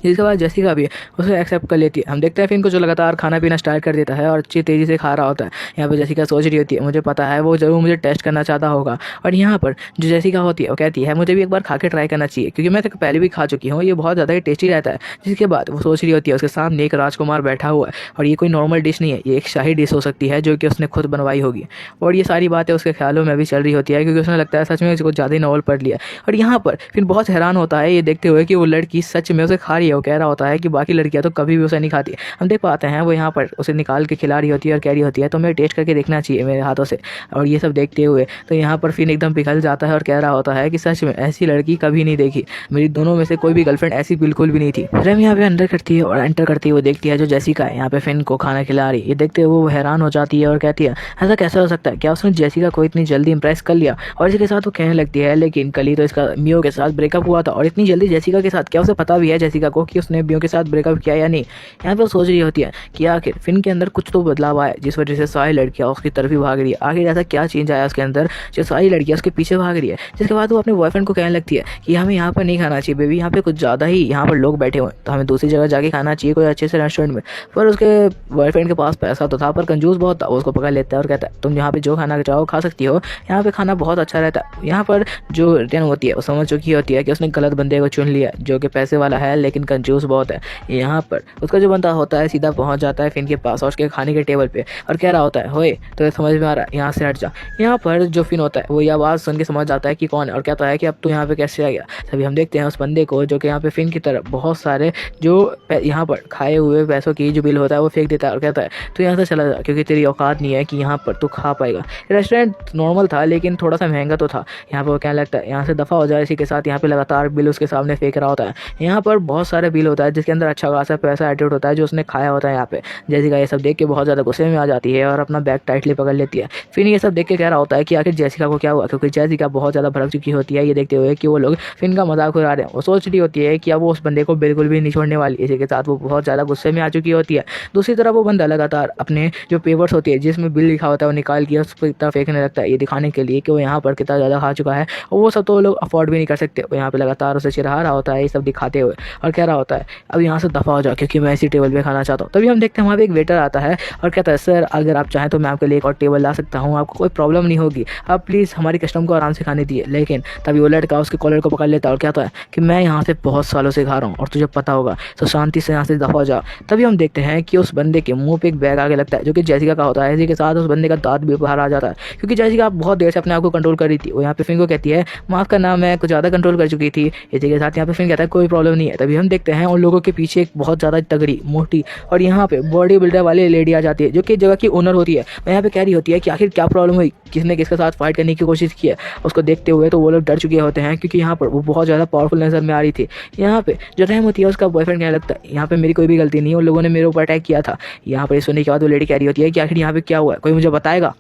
जिसके बाद जेसिका भी उसे एक्सेप्ट कर लेती है। हम देखते हैं फिन को जो लगातार खाना पीना स्टार्ट कर देता है और अच्छी तेज़ी से खा रहा होता है। यहाँ पर जेसिका सोच रही होती है मुझे पता है वो जरूर मुझे टेस्ट करना चाहता होगा, और यहाँ पर जो जेसिका होती है वो कहती है मुझे भी एक बार खा के ट्राई करना चाहिए क्योंकि मैं तो पहले भी खा चुकी हूँ, ये बहुत ज़्यादा ही टेस्टी रहता है। जिसके बाद वो सोच रही होती है उसके सामने एक राजकुमार बैठा हुआ है और ये कोई नॉर्मल डिश नहीं है, ये एक शाही डिश हो सकती है जो कि उसने खुद बनवाई होगी। और ये सारी बातें उसके ख्यालों में भी चल रही होती है क्योंकि उसने लगता है सच में उसको ज़्यादा ही नॉवल पढ़ लिया। और यहाँ पर फिर बहुत हैरान होता है ये देखते हुए कि वो लड़की सच में उसे खा रही है। वो कह रहा होता है कि बाकी लड़कियां तो कभी भी उसे नहीं खाती। हम देख पाते हैं वो यहाँ पर उसे निकाल के खिला रही होती है और कह रही होती है तो मैं टेस्ट करके देखना चाहिए मेरे हाथों से। और ये सब देखते हुए तो यहाँ पर फिर एकदम पिघल जाता है और कह रहा होता है कि सच में ऐसी लड़की कभी नहीं देखी, मेरी दोनों में से कोई भी गर्लफ्रेंड ऐसी बिल्कुल भी नहीं थी। रैम यहाँ पे अंदर करती है और एंटर करती है वो देखती है जो जेसिका है यहाँ पे फिन को खाना खिला रही है। ये देखते हुए वो हैरान हो जाती है और कहती है ऐसा कैसे हो सकता है, क्या उसने जेसिका को इतनी जल्दी इंप्रेस कर लिया। और इसके साथ वो कहने लगती है लेकिन कल ही तो इसका मियो के साथ ब्रेकअप हुआ था और इतनी जल्दी जेसिका के साथ क्या उसे पता भी है जेसिका को को कि उसने बियो के साथ ब्रेकअप किया या नहीं। यहाँ पे वो सोच रही होती है कि आखिर फिन के अंदर कुछ तो बदलाव आया जिस वजह से सारी लड़कियाँ उसकी तरफ ही भाग रही है। आखिर ऐसा क्या चेंज आया उसके अंदर जो सारी लड़कियाँ उसके पीछे भाग रही है। जिसके बाद वो अपने बॉयफ्रेंड को कहने लगती है कि हमें यहाँ पर नहीं खाना चाहिए बेबी, यहाँ पे कुछ ज़्यादा ही यहाँ पर लोग बैठे हुए हैं, तो हमें दूसरी जगह जाके खाना चाहिए कोई अच्छे से रेस्टोरेंट में। पर उसके बॉयफ्रेंड के पास पैसा तो था पर कंजूस बहुत था। वो उसको पकड़ लेता है और कहता है तुम यहाँ पे जो खाना चाहो खा सकती हो, यहाँ पे खाना बहुत अच्छा रहता है। यहाँ पर जो रिटर्न होती है वो समझ चुकी होती है कि उसने गलत बंदे को चुन लिया जो कि पैसे वाला है लेकिन कंजूस बहुत है। यहाँ पर उसका जो बंदा होता है सीधा पहुँच जाता है फिन के पास और उसके खाने के टेबल पे और कह रहा होता है होए तो समझ में आ रहा है यहाँ से हट जा। यहाँ पर जो फिन होता है वो ये आवाज़ सुन के समझ जाता है कि कौन है और कहता है कि अब तो यहाँ पे कैसे आ गया। तभी हम देखते हैं उस बंदे को जो कि यहाँ पे फिन की तरफ बहुत सारे जो यहाँ पर खाए हुए पैसों की जो बिल होता है वो फेंक देता है और कहता है तो यहाँ से चला जा क्योंकि तेरी औकात नहीं है कि यहाँ पर तू खा पाएगा। रेस्टोरेंट नॉर्मल था लेकिन थोड़ा सा महंगा तो था। यहाँ पर वो कहने लगता है यहाँ से दफ़ा हो जाए। इसी के साथ यहाँ पे लगातार बिल उसके सामने फेंक रहा होता है। यहाँ पर बहुत सारे बिल होता है जिसके अंदर अच्छा खासा पैसा एटीट्यूड होता है जो उसने खाया होता है। यहाँ पे जैसिका ये सब देख के बहुत ज़्यादा गुस्से में आ जाती है और अपना बैग टाइटली पकड़ लेती है। फिर ये सब देख के कह रहा होता है कि आखिर जैसिका को क्या हुआ, क्योंकि जैसिका बहुत ज़्यादा भड़क चुकी होती है ये देखते हुए कि वो लोग फिन का मजाक उड़ा रहे हैं। वो सोच रही होती है कि अब वो उस बंदे को बिल्कुल भी नहीं छोड़ने वाली। इसी के साथ वो बहुत ज़्यादा गुस्से में आ चुकी होती है। दूसरी तरफ वो बंदा लगातार अपने जो पेपर्स होती है जिसमें बिल लिखा होता है वो निकाल के उस पर इतना फेंकने लगता है ये दिखाने के लिए कि वो यहाँ पर कितना ज़्यादा खा चुका है और वो सब तो लोग अफोर्ड भी नहीं कर सकते। वो यहाँ पे लगातार उसे चिढ़ा रहा होता है ये सब दिखाते हुए और कह रहा होता है अब यहाँ से दफ़ा हो जाओ क्योंकि मैं इसी टेबल पे खाना चाहता हूँ। तभी हम देखते हैं वहाँ पे एक वेटर आता है और कहता है सर अगर आप चाहें तो मैं आपके लिए एक और टेबल ला सकता हूँ, आपको कोई प्रॉब्लम नहीं होगी, आप प्लीज़ हमारी कस्टमर को आराम से खाने दिए। लेकिन तभी वो लड़का उसके कॉलर को पकड़ लेता है और कहता है कि मैं यहाँ से बहुत सालों से खा रहा हूँ और तुझे पता होगा तो शांति से यहाँ से दफ़ा हो जाओ। तभी हम देखते हैं कि उस बंदे के मुंह पे एक बैग आगे लगता है जो कि जैसिका का होता है। इसी के साथ उस बंदे का दांत भी बाहर आ जाता है क्योंकि जैसिका बहुत देर से अपने आप को कंट्रोल कर रही थी। वो यहाँ पे फिन को कहती है माफ़ करना मैं कुछ ज़्यादा कंट्रोल कर चुकी थी। इसी के साथ यहाँ पे फिन कहता है कोई प्रॉब्लम नहीं है। तभी हम देखते हैं उन लोगों के पीछे एक बहुत ज़्यादा तगड़ी मोटी और यहाँ पे बॉडी बिल्डर वाली लेडी आ जाती है जो कि जगह की ओनर होती है। वो यहाँ पे कह रही होती है कि आखिर क्या प्रॉब्लम हुई, किसने किसके साथ फाइट करने की कोशिश की है। उसको देखते हुए तो वो लोग डर चुके होते हैं क्योंकि यहाँ पर वो बहुत ज़्यादा पावरफुल नज़र में आ रही थी। यहाँ पे जो रैम होती है उसका बॉयफ्रेंड कहने लगता है यहाँ पे मेरी कोई भी गलती नहीं है, उन लोगों ने मेरे ऊपर अटैक किया था। यहाँ पर सुनने के बाद वो लेडी कह रही होती है कि आखिर यहाँ पे क्या हुआ है, कोई मुझे बताएगा।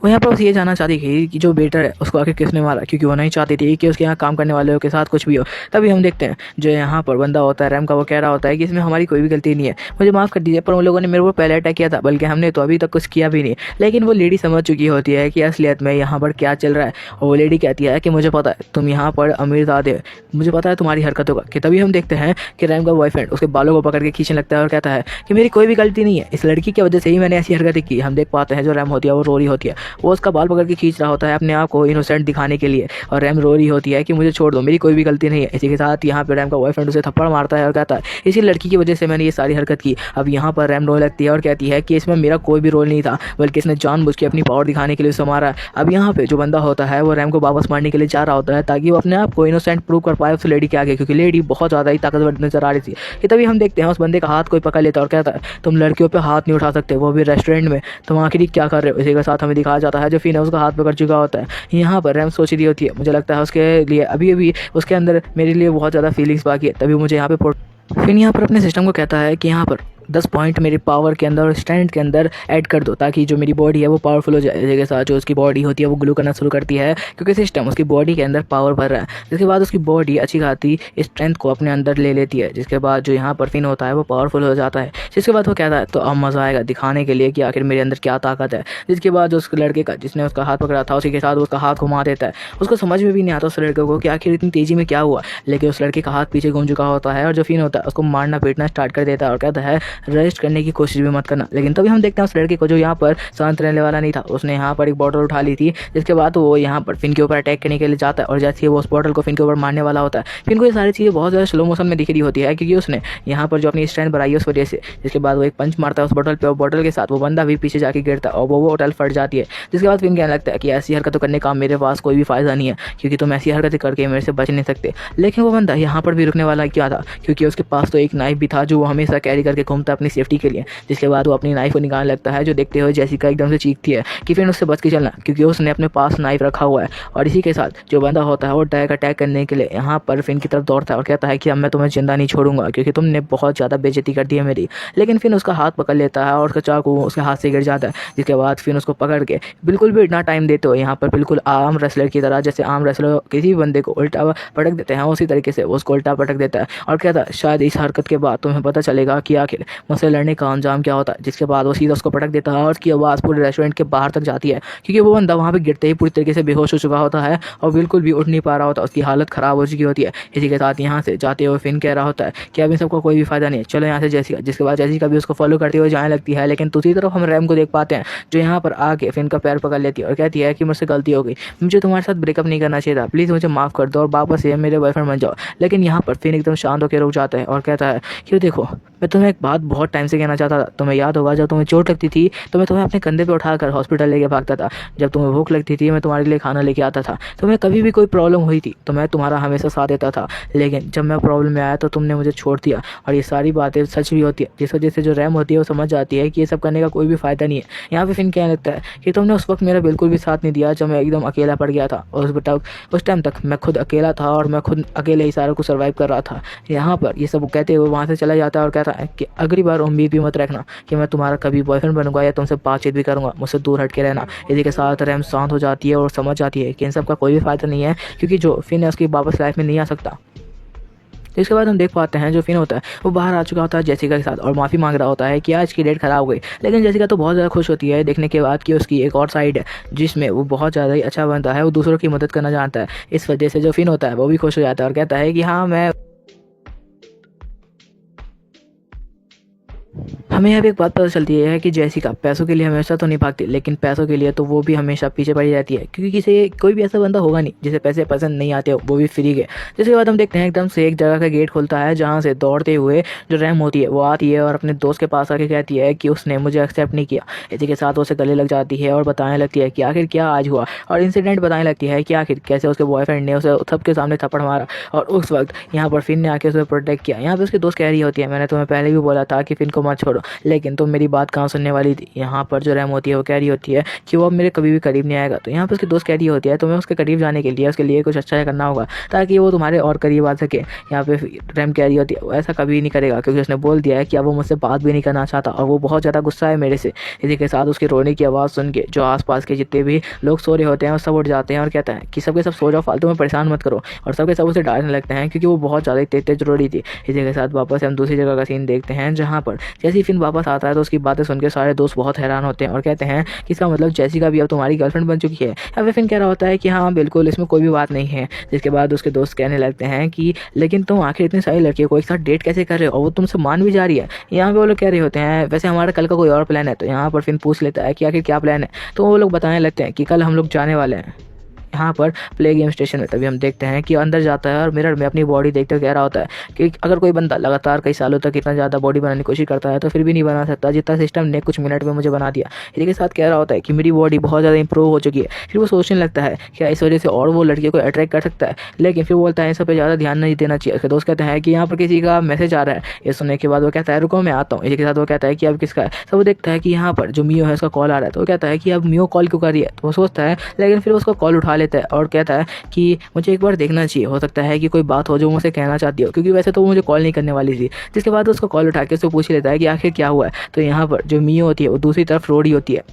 वो यहाँ पर बस ये जानना चाहती थी कि जो वेटर है उसको आखिर किसने मारा, क्योंकि वो नहीं चाहती थी कि उसके यहाँ काम करने वालों के साथ कुछ भी हो। तभी हम देखते हैं जो यहाँ पर बंदा होता है रैम का, वो कह रहा होता है कि इसमें हमारी कोई भी गलती नहीं है, मुझे माफ़ कर दीजिए, पर उन लोगों ने मेरे को पहले अटैक किया था, बल्कि हमने तो अभी तक कुछ किया भी नहीं। लेकिन वो लेडी समझ चुकी होती है कि असलियत में यहाँ पर क्या चल रहा है और वो लेडी कहती है कि मुझे पता है तुम यहाँ पर अमीरजादे, मुझे पता है तुम्हारी हरकतों का। कि तभी हम देखते हैं कि रैम का बॉयफ्रेंड उसके बालों को पकड़ के खींचने लगता है और कहता है कि मेरी कोई भी गलती नहीं है, इस लड़की की वजह से ही मैंने ऐसी हरकतें की। हम देख पाते हैं जो रैम होती है वो रो रही होती है, वो उसका बाल पकड़ के खींच रहा होता है अपने आप को इनोसेंट दिखाने के लिए और रैम रो रही होती है कि मुझे छोड़ दो, मेरी कोई भी गलती नहीं है। इसी के साथ यहाँ पे रैम का बॉयफ्रेंड उसे थप्पड़ मारता है और कहता है इसी लड़की की वजह से मैंने ये सारी हरकत की। अब यहाँ पर रैम रोने लगती है और कहती है कि इसमें मेरा कोई भी रोल नहीं था, बल्कि इसने जानबूझ के अपनी पावर दिखाने के लिए उसे मारा। अब यहाँ पे जो बंदा होता है वो रैम को वापस मारने के लिए जा रहा होता है ताकि वो अपने आप को इनोसेंट प्रूव कर पाए उस लेडी के आगे, क्योंकि लेडी बहुत ज़्यादा ही ताकतवर नजर आ रही थी। कि तभी हम देखते हैं उस बंदे का हाथ कोई पकड़ लेता है और कहता है तुम लड़कियों पे हाथ नहीं उठा सकते, वो भी रेस्टोरेंट में, तुम आखिर क्या कर रहे हो। इसी के साथ हमें दिखाया जाता है जो फिन है उसका हाथ पकड़ चुका होता है। यहाँ पर रैम सोच रही होती है, मुझे लगता है उसके लिए अभी अभी उसके अंदर मेरे लिए बहुत ज़्यादा फीलिंग्स बाकी है। तभी मुझे यहाँ पे फिन यहाँ पर अपने सिस्टम को कहता है कि यहाँ पर 10 पॉइंट मेरे पावर के अंदर और स्ट्रेंथ के अंदर ऐड कर दो ताकि जो मेरी बॉडी है वो पावरफुल हो जाए। इसके साथ जो उसकी बॉडी होती है वो ग्लो करना शुरू करती है क्योंकि सिस्टम उसकी बॉडी के अंदर पावर भर रहा है। जिसके बाद उसकी बॉडी अच्छी खासी स्ट्रेंथ को अपने अंदर ले लेती है। जिसके बाद जो यहाँ पर फिन होता है वो पावरफुल हो जाता है। जिसके बाद वो कहता है तो अब मज़ा आएगा दिखाने के लिए कि आखिर मेरे अंदर क्या ताकत है। जिसके बाद उस लड़के का जिसने उसका हाथ पकड़ा था उसी के साथ उसका हाथ घुमा देता है। उसको समझ में भी नहीं आता उस लड़के को कि आखिर इतनी तेज़ी में क्या हुआ, लेकिन उस लड़के का हाथ पीछे घूम चुका होता है और जो फिन होता है उसको मारना पीटना स्टार्ट कर देता है और कहता है रेस्ट करने की कोशिश भी मत करना। लेकिन तभी हम देखते हैं उस लड़के को जो यहाँ पर शांत रहने वाला नहीं था, उसने यहाँ पर एक बॉटल उठा ली थी। जिसके बाद वो यहाँ पर फिन के ऊपर अटैक करने के लिए जाता है और जैसे ही वो उस बॉटल को फिन के ऊपर मारने वाला होता है, फिन को ये सारी चीज़ें बहुत ज़्यादा स्लो मोशन में दिख रही होती है क्योंकि उसने यहाँ पर जो अपनी स्ट्रेंथ बढ़ाई है उस वजह से। जिसके बाद वो एक पंच मारता है उस बॉटल पर और बॉटल के साथ वो बंदा भी पीछे जाके गिरता है और वो बॉटल फट जाती है। जिसके बाद फिन कहने लगता है कि ऐसी हरकतों करने का मेरे पास कोई भी फ़ायदा नहीं है क्योंकि तुम ऐसी हरकतें करके मेरे से बच नहीं सकते। लेकिन वो बंदा यहाँ पर भी रुकने वाला क्या था क्योंकि उसके पास तो एक नाइफ भी था जो वो हमेशा कैरी करके घूमता बोलता है अपनी सेफ्टी के लिए। जिसके बाद वो अपनी नाइफ को निकालने लगता है, जो देखते हुए जेसिका एकदम से चीखती है कि फिन उससे बच के चलना, क्योंकि उसने अपने पास नाइफ रखा हुआ है। और इसी के साथ जो बंदा होता है वो डायरेक्ट अटैक करने के लिए यहाँ पर फिन की तरफ दौड़ता है और कहता है कि अब मैं तुम्हें जिंदा नहीं छोड़ूंगा, क्योंकि तुमने बहुत ज़्यादा बेइज्जती कर दी है मेरी। लेकिन फिन उसका हाथ पकड़ लेता है और उसका चाकू उसके हाथ से गिर जाता है। जिसके बाद फिन उसको पकड़ के बिल्कुल भी इतना टाइम देते हो यहाँ पर बिल्कुल आर्म रेसलर की तरह, जैसे आर्म रेसलर किसी भी बंदे को उल्टा पटक देते हैं उसी तरीके से उसको उल्टा पटक देता है और कहता है शायद इस हरकत के बाद तुम्हें पता चलेगा कि आखिर मुझसे लड़ने का अंजाम क्या होता है। जिसके बाद वो सीधा उसको पटक देता है और उसकी आवाज़ पूरे रेस्टोरेंट के बाहर तक जाती है, क्योंकि वो बंदा वहाँ पे गिरते ही पूरी तरीके से बेहोश हो चुका होता है और बिल्कुल भी उठ नहीं पा रहा होता, उसकी हालत ख़राब हो चुकी होती है। इसी के साथ यहाँ से जाते हुए फिन कह रहा होता है कि अब इन सबको कोई भी फायदा नहीं है, चलो यहाँ से जेसिका। जिसके बाद जेसिका भी उसको फॉलो करते हुए जाने लगती है, लेकिन दूसरी तरफ हम रैम को देख पाते हैं जो यहाँ पर आके फिन का पैर पकड़ लेती है और कहती है कि मुझसे गलती हो गई, मुझे तुम्हारे साथ ब्रेकअप नहीं करना चाहिए था, प्लीज़ मुझे माफ़ कर दो और वापस से मेरे बॉयफ्रेंड बन जाओ। लेकिन यहाँ पर फिन एकदम शांत होकर रुक जाता है और कहता है कि देखो मैं तुम्हें एक बात बहुत टाइम से कहना चाहता था। तुम्हें याद होगा जब तुम्हें चोट लगती थी तो मैं तुम्हें अपने कंधे पे उठाकर हॉस्पिटल लेके भागता था, जब तुम्हें भूख लगती थी मैं तुम्हारे लिए खाना लेके आता था, तुम्हें कभी भी कोई प्रॉब्लम हुई थी तो मैं तुम्हारा हमेशा साथ देता था, लेकिन जब मैं प्रॉब्लम में आया तो तुमने मुझे छोड़ दिया। और ये सारी बातें सच भी होती है, जिस वजह से जो रैम होती है वो समझ जाती है कि ये सब करने का कोई भी फ़ायदा नहीं है। यहाँ पे फिन कहने लगता है कि तुमने उस वक्त मेरा बिल्कुल भी साथ नहीं दिया जब मैं एकदम अकेला पड़ गया था, और उस टाइम तक मैं खुद अकेला था और मैं खुद अकेले ही सारा कुछ सर्वाइव कर रहा था। यहाँ पर ये सब कहते हुए वहाँ से चला जाता है और कहता है कि अगली बार उम्मीद भी मत रखना कि मैं तुम्हारा कभी बॉयफ्रेंड बनूंगा या तुमसे बातचीत भी करूंगा, मुझसे दूर हट के रहना। इसी के साथ रैम शांत हो जाती है और समझ जाती है कि इन सब का कोई भी फ़ायदा नहीं है, क्योंकि जो फिन है उसकी वापस लाइफ में नहीं आ सकता। इसके बाद हम देख पाते हैं जो फिन होता है वो बाहर आ चुका होता है जेसिका के साथ और माफ़ी मांग रहा होता है कि आज की डेट ख़राब हो गई। लेकिन जेसिका तो बहुत ज़्यादा खुश होती है देखने के बाद कि उसकी एक और साइड है जिसमें वो बहुत ज़्यादा ही अच्छा बनता है, वो दूसरों की मदद करना जानता है। इस वजह से जो फिन होता है वो भी खुश हो जाता है और कहता है कि हाँ मैं हमें यहाँ पे एक बात पता चलती है कि जेसिका पैसों के लिए हमेशा तो नहीं भागती, लेकिन पैसों के लिए तो वो भी हमेशा पीछे पड़ी रहती है, क्योंकि किसी कोई भी ऐसा बंदा होगा नहीं जिसे पैसे पसंद नहीं आते हो, वो भी फ्री के। जिसके बाद हम देखते हैं एकदम से एक जगह का गेट खुलता है जहाँ से दौड़ते हुए जो रैम होती है वो आती है और अपने दोस्त के पास आके कहती है कि उसने मुझे एक्सेप्ट नहीं किया। इसी के साथ वो उसे गले लग जाती है और बताने लगती है कि आखिर क्या आज हुआ, और इंसिडेंट बताने लगती है कि आखिर कैसे उसके बॉयफ्रेंड ने उसे सबके सामने थप्पड़ मारा और उस वक्त यहाँ पर फिन ने आके उसे प्रोटेक्ट किया। यहाँ पर उसके दोस्त कह रही होती है मैंने तुम्हें पहले भी बोला था कि फिन को मत छोड़ो, लेकिन तुम मेरी बात कहाँ सुनने वाली थी। यहाँ पर जो रैम होती है वो कह रही होती है कि वो अब मेरे कभी भी करीब नहीं आएगा। तो यहाँ पर उसकी दोस्त कह रही होती है तुम्हें उसके करीब जाने के लिए उसके लिए कुछ अच्छा करना होगा ताकि वो तुम्हारे और करीब आ सके। यहाँ पे रैम कह रही होती है वो ऐसा कभी नहीं करेगा, क्योंकि उसने बोल दिया है कि अब वो मुझसे बात भी नहीं करना चाहता और वो बहुत ज़्यादा गुस्सा है मेरे से। इसी के साथ उसके रोने की आवाज़ सुन के जो आसपास के जितने भी लोग सो रहे होते हैं वो सब उठ जाते हैं और कहता है कि सबके सब सो जाओ, फालतू में परेशान मत करो, और सबके सब उसे डांटने लगते हैं क्योंकि वो बहुत ज़्यादा तेज रोड़ी थी। इसी के साथ वापस हम दूसरी जगह का सीन देखते हैं जहाँ पर जैसे ही फिन वापस आता है तो उसकी बातें सुनकर सारे दोस्त बहुत हैरान होते हैं और कहते हैं कि इसका मतलब जेसिका भी अब तुम्हारी गर्लफ्रेंड बन चुकी है। अब फिन कह रहा होता है कि हाँ बिल्कुल इसमें कोई भी बात नहीं है। जिसके बाद उसके दोस्त कहने लगते हैं कि लेकिन तुम आखिर इतनी सारी लड़कियों को एक साथ डेट कैसे कर रहे हो और वो तुमसे मान भी जा रही है। यहाँ पे वो लोग कह रहे होते हैं वैसे हमारा कल का कोई और प्लान है। तो यहाँ पर फिन पूछ लेता है कि आखिर क्या प्लान है। तो वो लोग बताने लगते हैं कि कल हम लोग जाने वाले हैं यहाँ पर प्ले गेम स्टेशन में। तभी हम देखते हैं कि अंदर जाता है और मिरर में अपनी बॉडी देखते हुए कह रहा होता है कि अगर कोई बंदा लगातार कई सालों तक इतना ज़्यादा बॉडी बनाने की कोशिश करता है तो फिर भी नहीं बना सकता जितना सिस्टम ने कुछ मिनट में मुझे बना दिया। इसी के साथ कह रहा होता है कि मेरी बॉडी बहुत ज़्यादा इंप्रूव हो चुकी है। फिर वो सोचने लगता है क्या इस वजह से और वो लड़कियों को अट्रैक्ट कर सकता है, लेकिन फिर बोलता है इन सब पर ज़्यादा ध्यान नहीं देना चाहिए। उसके दोस्त कहते हैं कि यहाँ पर किसी का मैसेज आ रहा है। ये सुनने के बाद वो कहता है रुको मैं आता हूँ। इसी के साथ वो कहता है कि अब किसका है। तो वो देखता है कि यहाँ पर जो मियो है उसका कॉल आ रहा है। तो वो कहता है कि अब मियो कॉल क्यों कर रही है। तो वो सोचता है, लेकिन फिर उसका कॉल उठा लेता है और कहता है कि मुझे एक बार देखना चाहिए, हो सकता है कि कोई बात हो जो मुझसे कहना चाहती हो, क्योंकि वैसे तो वो मुझे कॉल नहीं करने वाली थी। जिसके बाद उसको कॉल उठा के उससे पूछ लेता है कि आखिर क्या हुआ है। तो यहाँ पर जो मियो होती है वो दूसरी तरफ रोड़ी होती है।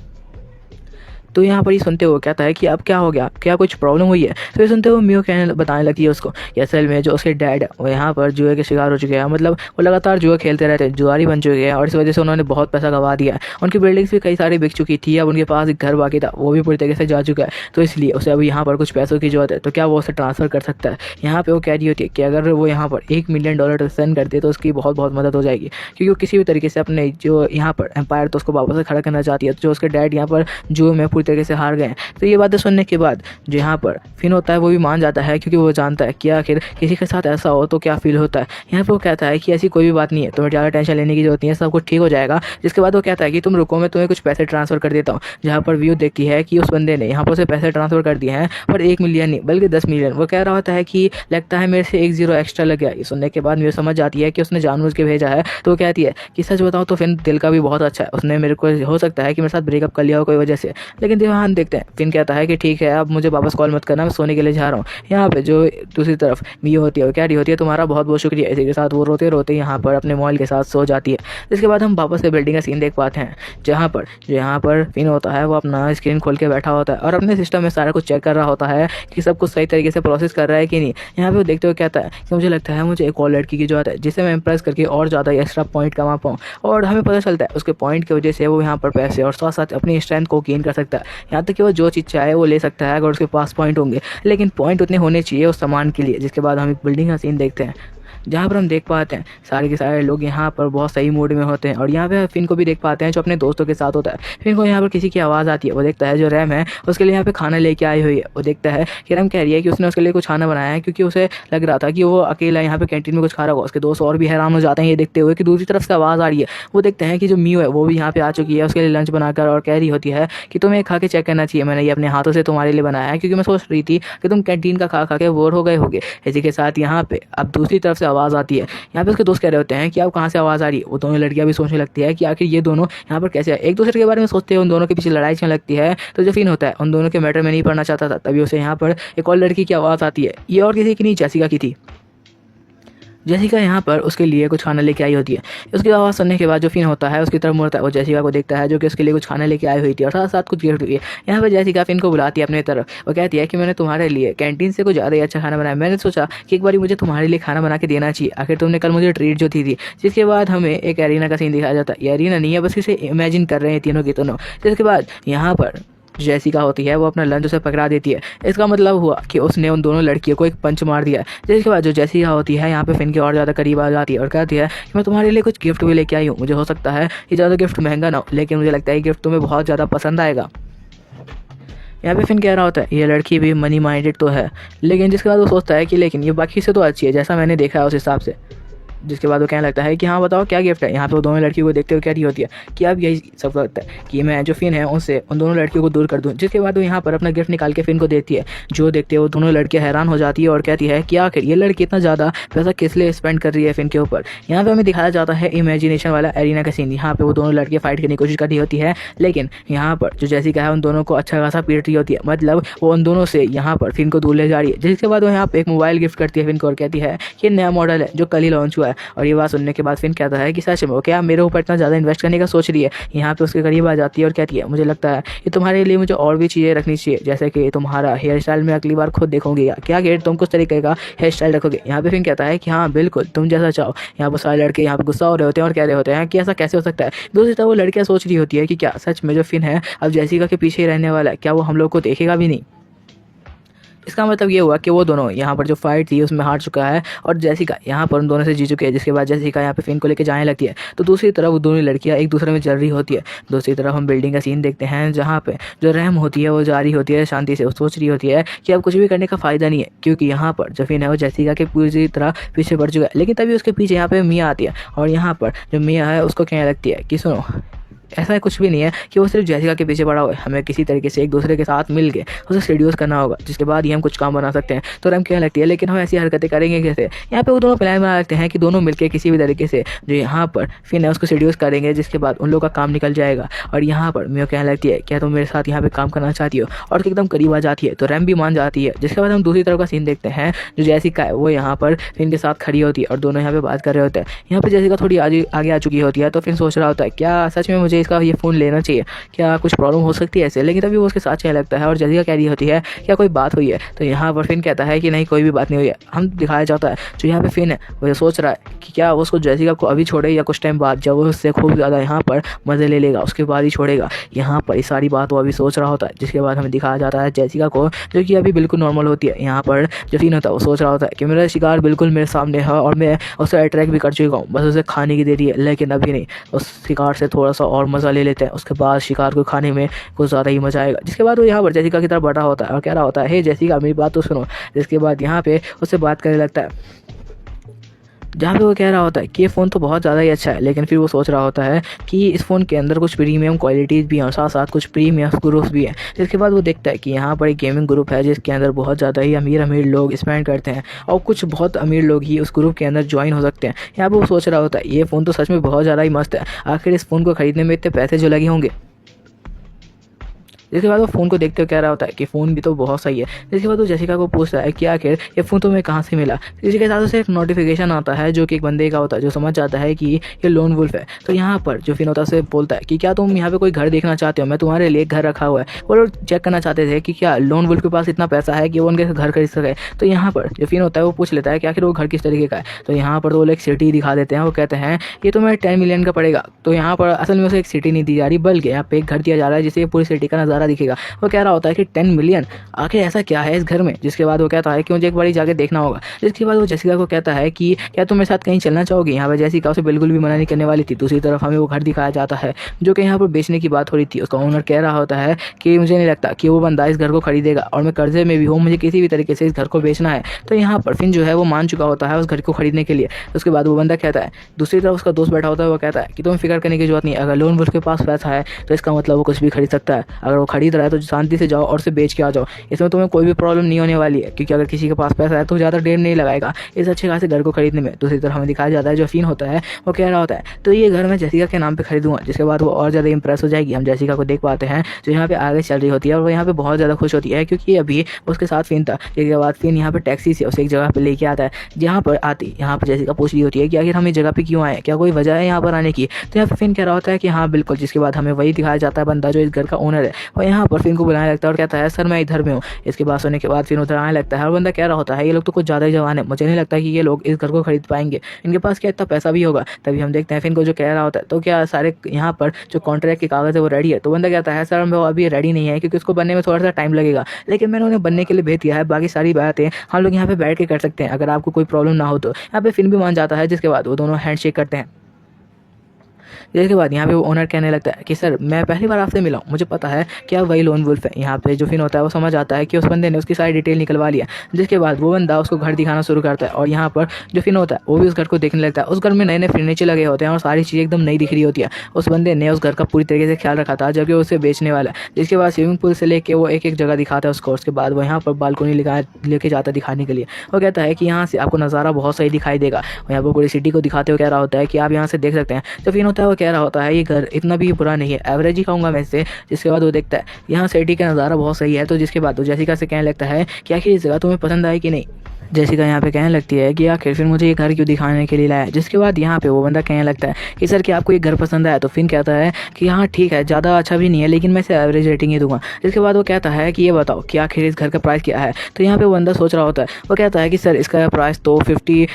तो यहाँ पर ही सुनते हुए कहता है कि अब क्या हो गया, क्या कुछ प्रॉब्लम हुई है। तो ये सुनते हुए मियो बताने लगती है उसको कि असल में जो उसके डैड है वो यहाँ पर जुए के शिकार हो चुके हैं, मतलब वो लगातार जुआ खेलते रहते हैं, जुआरी बन चुके हैं और इस वजह से उन्होंने बहुत पैसा गंवा दिया है। उनकी बिल्डिंग्स भी कई सारी बिक चुकी थी, अब उनके पास एक घर बाकी था वो भी पूरी तरीके से जा चुका है। तो इसलिए उसे अब यहाँ पर कुछ पैसों की जरूरत है, तो क्या वो उसे ट्रांसफ़र कर सकता है। यहाँ पर वो कह रही होती है कि अगर वो यहाँ पर $1 मिलियन सेंड करते तो उसकी बहुत बहुत मदद हो जाएगी, क्योंकि वो किसी भी तरीके से अपने जो यहाँ पर एम्पायर तो उसको वापस से खड़ा करना चाहती है। जो उसके डैड यहाँ पर जुए में पूरी तरीके से हार गए हैं। तो ये बातें सुनने के बाद जो यहाँ पर फिन होता है वो भी मान जाता है, क्योंकि वो जानता है कि आखिर किसी के साथ ऐसा हो तो क्या फील होता है। यहाँ पर वो कहता है कि ऐसी कोई भी बात नहीं है, तुम्हें ज़्यादा टेंशन लेने की जरूरत नहीं है, सब कुछ ठीक हो जाएगा। जिसके बाद वो कहता है कि तुम रुको, मैं तुम्हें कुछ पैसे ट्रांसफ़र कर देता हूँ। जहाँ पर व्यू देखती है कि उस बंदे ने यहाँ पर उसे पैसे ट्रांसफ़र कर दिए हैं, पर 1 मिलियन नहीं बल्कि 10 मिलियन। वो कह रहा होता है कि लगता है मेरे से 1 ज़ीरो एक्स्ट्रा लग गया। ये सुनने के बाद मुझे समझ जाती है कि उसने जानबूझ के भेजा है। तो वो कहती है कि सच बताओ तो फिन दिल का भी बहुत अच्छा है, उसने मेरे को हो सकता है कि मेरे साथ ब्रेकअप कर लिया हो कोई वजह से। लेकिन ध्यान देखते हैं, फिन कहता है कि ठीक है अब मुझे वापस कॉल मत करना, मैं सोने के लिए जा रहा हूँ। यहाँ पे जो दूसरी तरफ मियो होती है वो कह रही होती है तुम्हारा बहुत बहुत शुक्रिया। इसी के साथ वो रोते रोते यहाँ पर अपने मोबाइल के साथ सो जाती है। जिसके बाद हम वापस से बिल्डिंग का सीन देख पाते हैं, जहाँ पर जो यहाँ पर फिन होता है वो अपना स्क्रीन खोल के बैठा होता है और अपने सिस्टम में सारा कुछ चेक कर रहा होता है कि सब कुछ सही तरीके से प्रोसेस कर रहा है कि नहीं। यहाँ पे वो देखते हुए कहता है कि मुझे लगता है मुझे एक और लड़की की जरूरत है जिसे मैं इंप्रेस करके और ज़्यादा एक्स्ट्रा पॉइंट कमा पाऊँ। और हमें पता चलता है उसके पॉइंट की वजह से वो यहाँ पर पैसे और साथ साथ अपनी स्ट्रेंथ को गेन कर सकता है। यहाँ तक कि वो जो चीज़ चाहे वो ले सकता है अगर उसके पास पॉइंट होंगे, लेकिन पॉइंट उतने होने चाहिए उस सामान के लिए। जिसके बाद हम एक बिल्डिंग का सीन देखते हैं, जहाँ पर हम देख पाते हैं सारे के सारे लोग यहाँ पर बहुत सही मूड में होते हैं। और यहाँ पे फिन को भी देख पाते हैं जो अपने दोस्तों के साथ होता है। फिन को यहाँ पर किसी की आवाज़ आती है, वो देखता है जो रैम है उसके लिए यहाँ पे खाना लेके आई हुई है। वो देखता है कि रैम कह रही है कि उसने उसके लिए कुछ खाना बनाया है, क्योंकि उसे लग रहा था कि वो अकेला यहाँ पे कैंटीन में कुछ खा रहा होगा। उसके दोस्त और भी हैरान हो जाते हैं ये देखते हुए कि दूसरी तरफ से आवाज़ आ रही है। वो देखते हैं कि जो मियो है वो भी यहाँ पे आ चुकी है उसके लिए लंच बनाकर, और कह रही होती है कि तुम्हें खा के चेक करना चाहिए, मैंने ये अपने हाथों से तुम्हारे लिए बनाया है, क्योंकि मैं सोच रही थी कि तुम कैंटीन का खा खा के बोर हो गए होगे। इसी के साथ यहाँ पे अब दूसरी तरफ से आवाज़ आती है। यहाँ पे उसके दोस्त कह रहे होते हैं कि अब कहाँ से आवाज़ आ रही है। वो दोनों लड़कियां भी सोचने लगती है कि आखिर ये दोनों यहाँ पर कैसे एक दूसरे के बारे में सोचते हैं। उन दोनों के पीछे लड़ाई चलने लगती है। तो जो फिन होता है उन दोनों के मैटर में नहीं पढ़ना चाहता था, तभी उसे यहाँ पर एक और लड़की की आवाज़ आती है। ये और किसी की नहीं, जेसिका की थी। जेसिका यहाँ पर उसके लिए कुछ खाना लेके आई होती है। उसकी आवाज़ सुनने के बाद जो फिन होता है उसकी तरफ मुड़ता है। वो जेसिका को देखता है जो कि उसके लिए कुछ खाना लेके आई हुई थी और साथ साथ कुछ गिफ्ट भी है। यहाँ पर जेसिका फिन को बुलाती है अपने तरफ। वो कहती है कि मैंने तुम्हारे लिए कैंटीन से कुछ ज़्यादा ही अच्छा खाना बनाया, मैंने सोचा कि एक बार मुझे तुम्हारे लिए खाना बना के देना चाहिए, आखिर तुमने कल मुझे ट्रीट जो थी। जिसके बाद हमें एक एरिना का सीन दिखाया जाता है। ये एरिना नहीं है, बस इसे इमेजिन कर रहे हैं तीनों के तीनों। जिसके बाद यहाँ पर जेसिका होती है वो अपना लंच उसे पकड़ा देती है। इसका मतलब हुआ कि उसने उन दोनों लड़कियों को एक पंच मार दिया। जिसके बाद जो जेसिका होती है यहाँ पे फिन के और ज़्यादा करीब आ जाती है और कहती है कि मैं तुम्हारे लिए कुछ गिफ्ट भी लेके आई हूँ। मुझे हो सकता है ये ज़्यादा गिफ्ट महंगा ना हो, लेकिन मुझे लगता है गिफ्ट तुम्हें बहुत ज़्यादा पसंद आएगा। यहाँ पे फिन कह रहा होता है ये लड़की भी मनी माइंडेड तो है, लेकिन जिसके बाद वो सोचता है कि लेकिन ये बाकी से तो अच्छी है जैसा मैंने देखा है उस हिसाब से। जिसके बाद वो कहने लगता है कि हाँ बताओ क्या गिफ्ट है। यहाँ पे वो दोनों लड़कियों को देखते हुए कह रही होती है कि अब यही सब लगता है कि मैं जो फिन है उससे उन दोनों लड़कियों को दूर कर दूँ। जिसके बाद वो यहाँ पर अपना गिफ्ट निकाल के फिन को देती है। जो देखते वो दोनों लड़कियाँ हैरान हो जाती है और कहती है कि आखिर ये लड़की इतना ज़्यादा पैसा किस लिए स्पेंड कर रही है फिन के ऊपर। यहाँ पे हमें दिखाया जाता है इमेजिनेशन वाला एरिना का सीन। यहाँ पे वो दोनों लड़कियाँ फाइट करने की कोशिश कर रही होती है, लेकिन यहाँ पर जो जेसिका है उन दोनों को अच्छा खासा पीट रही होती है। मतलब वो उन दोनों से यहाँ पर फिन को दूर ले जा रही है। जिसके बाद वो यहाँ पे एक मोबाइल गिफ्ट करती है फिन को और कहती है कि नया मॉडल है जो कल ही लॉन्च हुआ है। और ये बात सुनने के बाद फिन कहता है कि सच में क्या मेरे ऊपर इतना ज़्यादा इन्वेस्ट करने का सोच रही है। यहाँ पे उसके करीब आ जाती है और कहती है मुझे लगता है कि तुम्हारे लिए मुझे और भी चीज़ें रखनी चाहिए, जैसे कि तुम्हारा हेयर स्टाइल में अगली बार खुद देखोगे या क्या कि तुम कुछ तरीके का हेयर स्टाइल रखोगे। यहाँ पे फिन कहता है कि हाँ बिल्कुल तुम जैसा चाहो। यहाँ पर सारे लड़के यहाँ पे गुस्सा हो रहे होते हैं और कह रहे होते हैं कि ऐसा कैसे हो सकता है। दूसरी तरफ वो लड़कियाँ सोच रही होती है कि क्या सच में जो फिन है अब जेसिका के पीछे ही रहने वाला है, क्या वो हम लोग को देखेगा भी नहीं। इसका मतलब ये हुआ कि वो दोनों यहाँ पर जो फाइट थी उसमें हार चुका है और जेसिका यहाँ पर उन दोनों से जीत चुके हैं। जिसके बाद जेसिका यहाँ पे फिन को लेकर जाने लगती है, तो दूसरी तरफ वो दोनों लड़कियाँ एक दूसरे में जल रही होती है। दूसरी तरफ हम बिल्डिंग का सीन देखते हैं जहाँ पे जो रैम होती है वो जा रही होती है शांति से। वो सोच रही होती है कि अब कुछ भी करने का फ़ायदा नहीं है, क्योंकि यहाँ पर जो फिन है वो जेसिका के पूरी तरह पीछे पड़ चुका है। लेकिन तभी उसके पीछे यहाँ पे मिया आती है और यहाँ पर जो मिया है उसको कहने लगती है कि सुनो ऐसा कुछ भी नहीं है कि वो सिर्फ जेसिका के पीछे पड़ा हुआ है, हमें किसी तरीके से एक दूसरे के साथ मिल के उसे सीड्यूस करना होगा, जिसके बाद ही हम कुछ काम बना सकते हैं। तो रैम कहने लगती है लेकिन हम ऐसी हरकतें करेंगे कैसे। यहाँ पे वो दोनों प्लान बना लगते हैं कि दोनों मिलकर किसी भी तरीके से जो यहाँ पर फिन है उसको सीड्यूस करेंगे, जिसके बाद उन लोग का काम निकल जाएगा। और यहाँ पर मियो कहने लगती है क्या तुम मेरे साथ यहाँ पे काम करना चाहती हो, और एकदम करीब आ जाती है। तो रैम भी मान जाती है। जिसके बाद हम दूसरी तरफ का सीन देखते हैं जो जेसिका है वो यहाँ पर फिन के साथ खड़ी होती है और दोनों यहाँ पे बात कर रहे होते हैं। यहाँ पर जेसिका थोड़ी आगे आ चुकी होती है, तो फिन सोच रहा होता है क्या सच में मुझे इसका ये फ़ोन लेना चाहिए, क्या कुछ प्रॉब्लम हो सकती है ऐसे। लेकिन तभी वो उसके साथ चलने लगता है और जेसिका कह रही होती है क्या कोई बात हुई है। तो यहाँ पर फिन कहता है कि नहीं कोई भी बात नहीं हुई है। हम दिखाया जाता है जो यहाँ पे फिन है वो ये सोच रहा है कि क्या उसको जेसिका को अभी छोड़े या कुछ टाइम बाद जब वो उससे खूब ज़्यादा यहाँ पर मज़े ले लेगा उसके बाद ही छोड़ेगा। यहाँ पर ये सारी बात वो अभी सोच रहा होता है। जिसके बाद हमें दिखाया जाता है जेसिका को जो कि अभी बिल्कुल नॉर्मल होती है। यहाँ पर जो फिन होता है वो सोच रहा होता है कि मेरा शिकार बिल्कुल मेरे सामने है और मैं उसे अट्रैक्ट भी कर चुका हूँ, बस उसे खाने की देरी है। लेकिन अभी नहीं, उस शिकार से थोड़ा सा और और मज़ा ले लेते हैं। उसके बाद शिकार को खाने में कुछ ज़्यादा ही मज़ा आएगा। जिसके बाद वो यहाँ पर जेसिका की तरफ बढ़ रहा होता है और कह रहा होता है, हे जेसिका मेरी बात तो सुनो। जिसके बाद यहाँ पे उससे बात करने लगता है, जहाँ पे वो कह रहा होता है कि ये फ़ोन तो बहुत ज़्यादा ही अच्छा है, लेकिन फिर वो सोच रहा होता है कि इस फ़ोन के अंदर कुछ प्रीमियम क्वालिटीज़ भी हैं और साथ साथ कुछ प्रीमियम ग्रुप्स भी हैं। जिसके बाद वो देखता है कि यहाँ पर एक गेमिंग ग्रुप है जिसके अंदर बहुत ज़्यादा ही अमीर अमीर लोग स्पेंड करते हैं और कुछ बहुत अमीर लोग ही उस ग्रुप के अंदर ज्वाइन हो सकते हैं। यहाँ पर वो सोच रहा होता है ये फ़ोन तो सच में बहुत ज़्यादा ही मस्त है, आखिर इस फ़ोन को ख़रीदने में इतने पैसे जो लगे होंगे। जिसके बाद वो फ़ोन को देखते हुए कह रहा होता है कि फ़ोन भी तो बहुत सही है। जिसके बाद वो जेसिका को पूछता है कि आखिर ये फ़ोन तुम्हें कहाँ से मिला। इसी के साथ उसे एक नोटिफिकेशन आता है जो कि एक बंदे का होता है जो समझ जाता है कि ये लोन वुल्फ है। तो यहाँ पर जो फिन होता है उसे बोलता है कि क्या तुम यहाँ पे कोई घर देखना चाहते हो, मैं तुम्हारे लिए घर रखा हुआ है। वो लोग चेक करना चाहते थे कि क्या लोन वुल्फ के पास इतना पैसा है कि वो उनके घर खरीद सके। तो यहाँ पर जो फिन होता है वो पूछ लेता है कि आखिर वो घर किस तरीके का है। तो यहाँ पर वो एक सिटी दिखा देते हैं। वो कहते हैं ये तुम्हें 10 मिलियन का पड़ेगा। तो यहाँ पर असल में उसे एक सिटी नहीं दी जा रही बल्कि यहाँ पे एक घर दिया जा रहा है जिससे पूरी सिटी का नज़ारा दिखेगा। वो कह रहा होता है कि 10 मिलियन, आखिर ऐसा क्या है इस घर में। जिसके बाद वो कहता है कि मुझे एक बार जाके देखना होगा। जिसके बाद वो जेसिका को कहता है कि क्या तुम मेरे साथ कहीं चलना चाहोगी। यहाँ पर जेसिका उसे बिल्कुल भी मना नहीं करने वाली थी। दूसरी तरफ हमें वो घर दिखाया जाता है जो कि यहाँ पर बेचने की बात हो रही थी। उसका ओनर कह रहा होता है कि मुझे नहीं लगता कि वो बंदा इस घर को खरीदेगा और मैं कर्जे में भी हूँ, मुझे किसी भी तरीके से इस घर को बेचना है। तो यहाँ पर फिन जो है वो मान चुका होता है उस घर को खरीदने के लिए। उसके बाद वो बंदा कहता है, दूसरी तरफ उसका दोस्त बैठा होता है, वो कहता है कि तुम्हें फिक्र करने की जरूरत नहीं, अगर लोन वुल्फ के पास पैसा है तो इसका मतलब वो कुछ भी खरीद सकता है। अगर वो खरीद रहा है तो शांति से जाओ और उसे बेच के आ जाओ, इसमें तुम्हें कोई भी प्रॉब्लम नहीं होने वाली है, क्योंकि अगर किसी के पास पैसा है तो ज़्यादा देर नहीं लगाएगा इस अच्छे खासे घर को खरीदने में। दूसरी तरफ हमें दिखाया जाता है जो फिन होता है वो कह रहा होता है तो ये घर मैं जेसिका के नाम पे खरीदूंगा। जिसके बाद वो और ज़्यादा इंप्रेस हो जाएगी। हम जेसिका को देख पाते हैं जो यहाँ पे आगे चल रही होती है और वो यहाँ पे बहुत ज़्यादा खुश होती है क्योंकि अभी उसके साथ फिन था। जिसके बाद फिन यहाँ पे टैक्सी से उसे एक जगह पे लेके आता है। जहाँ पर आती यहाँ पर जेसिका पूछ रही होती है कि आखिर हम इस जगह पे क्यों आए, क्या कोई वजह है यहाँ पर आने की। तो यहाँ पे फिन कह रहा होता है कि हाँ बिल्कुल। जिसके बाद हमें वही दिखाया जाता है बंदा जो इस घर का ओनर है और यहाँ पर फिन को बुलाने लगता है और कहता है सर मैं इधर में हूँ। इसके बाद होने के बाद फिर उधर आने लगता है और बंदा कह रहा होता है ये लोग तो कुछ ज़्यादा ही जवान है, मुझे नहीं लगता कि ये लोग इस घर को खरीद पाएंगे, इनके पास क्या इतना पैसा भी होगा। तभी हम देखते हैं फिन को जो कह रहा होता है तो क्या सारे यहाँ पर जो कॉन्ट्रैक्ट के कागज़ है वो रेडी है। तो बंदा कहता है सर वो अभी रेडी नहीं है क्योंकि उसको बनने में थोड़ा सा टाइम लगेगा, लेकिन मैंने उन्हें बनने के लिए भेज दिया है, बाकी सारी बातें हम लोग यहाँ पे बैठ के कर सकते हैं अगर आपको कोई प्रॉब्लम ना हो तो। यहाँ पे फिन भी मान जाता है। जिसके बाद वो दोनों हैंडशेक करते हैं। इसके बाद यहाँ पे वो ओनर कहने लगता है कि सर मैं पहली बार आपसे मिला हूँ, मुझे पता है कि आप वही लोन वुल्फ है। यहाँ पे जो फिन होता है वो समझ आता है कि उस बंदे ने उसकी सारी डिटेल निकलवा लिया। जिसके बाद वो बंदा उसको घर दिखाना शुरू करता है और यहाँ पर जो फिन होता है वो भी उस घर को देखने लगता है। उस घर में नए नए फर्नीचर लगे होते हैं और सारी चीज़ें एकदम नई दिख रही होती है। उस बंदे ने उस घर का पूरी तरीके से ख्याल रखा था जबकि उसे बेचने वाला है। जिसके बाद स्विमिंग पूल से लेके वो एक एक जगह दिखाता है उसको। उसके बाद वो यहाँ पर बालकोनी लेके जाता है दिखाने के लिए। वो कहता है कि यहाँ से आपको नज़ारा बहुत सही दिखाई देगा और यहाँ पर पूरी सिटी को दिखाते हुए कह रहा होता है कि आप यहाँ से देख सकते हैं। जो फिन होता है वो कह रहा होता है ये घर इतना भी बुरा नहीं है, एवरेज ही कहूँगा मैं इसे। जिसके बाद वो देखता है यहाँ सिटी का नज़ारा बहुत सही है। तो जिसके बाद वो जेसिका से कहने लगता है कि आखिर इस जगह तुम्हें पसंद आई कि नहीं। जेसिका यहाँ पे कहने लगती है कि आखिर फिर मुझे ये घर क्यों दिखाने के लिए लाया। जिसके बाद यहाँ पे वो बंदा कहने लगता है कि सर क्या आपको ये घर पसंद आया। तो फिर कहता है कि हाँ ठीक है, ज़्यादा अच्छा भी नहीं है लेकिन मैं इसे एवरेज रेटिंग ही दूंगा। जिसके बाद वो कहता है कि ये बताओ कि आखिर इस घर का प्राइस क्या है। तो यहाँ पे वो बंदा सोच रहा होता है। वो कहता है कि सर इसका प्राइस तो $50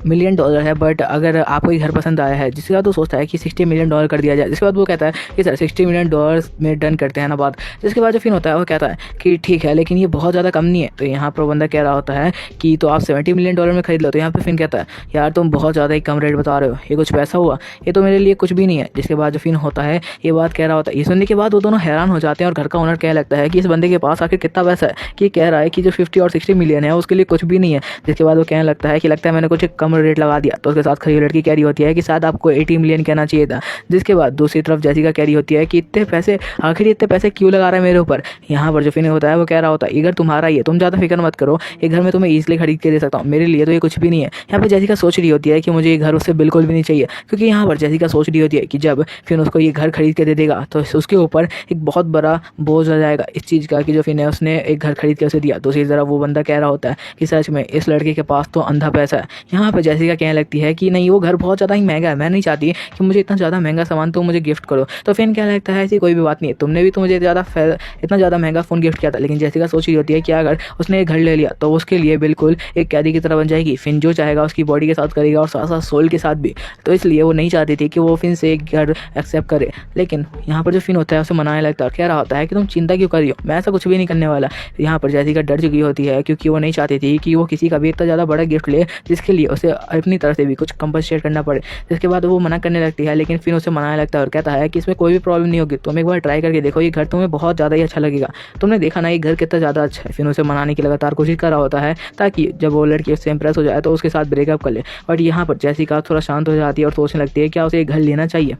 मिलियन है, बट अगर आपको ये घर पसंद आया है। जिसके बाद वो सोचता है कि $60 मिलियन कर दिया जाए। जिसके बाद वो कहता है कि सर $60 मिलियन में डन करते हैं ना बात। जिसके बाद जो फिन होता है वो कहता है कि ठीक है लेकिन ये बहुत ज़्यादा कम नहीं है। तो यहाँ पर बंदा कह रहा होता है कि तो आप $70 मिलियन में खरीद लो। तो यहाँ पर फिन कहता है यार तुम बहुत ज़्यादा ही कम रेट बता रहे हो, ये कुछ पैसा हुआ, ये तो मेरे लिए कुछ भी नहीं है। जिसके बाद जो फिन होता है ये बात कह रहा होता है। ये सुनने के बाद वो दोनों हैरान हो जाते हैं और घर का ओनर कहने लगता है कि इस बंदे के पास आखिर कितना पैसा है कि कह रहा है कि जो 50 और 60 मिलियन है उसके लिए कुछ भी नहीं है। जिसके बाद वो कहने लगता है कि लगता है मैंने कुछ कम रेट लगा दिया। तो उसके साथ खड़ी लड़की कह रही होती है कि शायद आपको 80 मिलियन कहना चाहिए था। जिसके बाद दूसरी तरफ जेसिका कह रही होती है कि इतने पैसे, आखिर इतने पैसे क्यों लगा रहा है मेरे ऊपर। यहाँ पर जो फिन होता है वो कह रहा होता है ये घर तुम्हारा ही है, तुम ज़्यादा फिक्र मत करो, ये घर में तुम्हें ईजिली खरीद के दे सकता हूँ, मेरे लिए तो ये कुछ भी नहीं है। यहाँ पर जेसिका सोच रही होती है कि मुझे ये घर उससे बिल्कुल भी नहीं चाहिए, क्योंकि यहाँ पर जेसिका सोच रही होती है कि जब फिर उसको ये घर खरीद के दे देगा तो उसके ऊपर एक बहुत बड़ा बोझ आ जाएगा इस चीज़ का कि जो फिर उसने एक घर खरीद के उसे दिया। दूसरी तरफ वो बंदा कह रहा होता है कि सच में इस लड़के के पास तो अंधा पैसा है। यहाँ पर जेसिका कहने लगती है कि नहीं वो घर बहुत ज़्यादा ही महंगा है, मैं नहीं चाहती कि मुझे इतना ज़्यादा महंगा सामान तुम मुझे गिफ्ट करो। तो फिर क्या लगता है ऐसी कोई भी बात नहीं है, तुमने भी तो मुझे इतना ज़्यादा महंगा फ़ोन गिफ्ट किया था। लेकिन जेसिका सोच रही होती है कि अगर उसने एक घर ले लिया तो उसके लिए बिल्कुल एक कैदी की तरह बन जाएगी। फिन जो चाहेगा उसकी बॉडी के साथ करेगा और साथ साथ सोल के साथ भी। तो इसलिए वो नहीं चाहती थी कि वो फिन से एक घर एक्सेप्ट करे। लेकिन यहाँ पर जो फिन होता है उसे मनाने लगता है और कह रहा होता है कि तुम चिंता क्यों कर रही हो, मैं ऐसा कुछ भी नहीं करने वाला। यहाँ पर जेसिका डर चुकी होती है क्योंकि वो नहीं चाहती थी कि वो किसी का भी इतना ज़्यादा बड़ा गिफ्ट ले जिसके लिए उसे उसे अपनी तरफ से भी कुछ कंपनसेट करना पड़े। जिसके बाद वो मना करने लगती है, लेकिन फिर उसे मनाने लगता है और कहता है कि इसमें कोई भी प्रॉब्लम नहीं होगी, तुम एक बार ट्राई करके देखो, ये घर तुम्हें बहुत ज़्यादा ही अच्छा लगेगा, तुमने देखा ना ये घर कितना ज़्यादा अच्छा है। फिर उसे मनाने की लगातार कोशिश कर रहा होता है ताकि जब वो लड़की उससे इंप्रेस हो जाए तो उसके साथ ब्रेकअप कर ले। बट यहाँ पर जेसिका थोड़ा शांत हो जाती है और सोचने लगती है क्या उसे ये घर लेना चाहिए।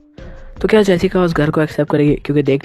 तो क्या जेसिका उस घर को एक्सेप्ट करेगी, क्योंकि देख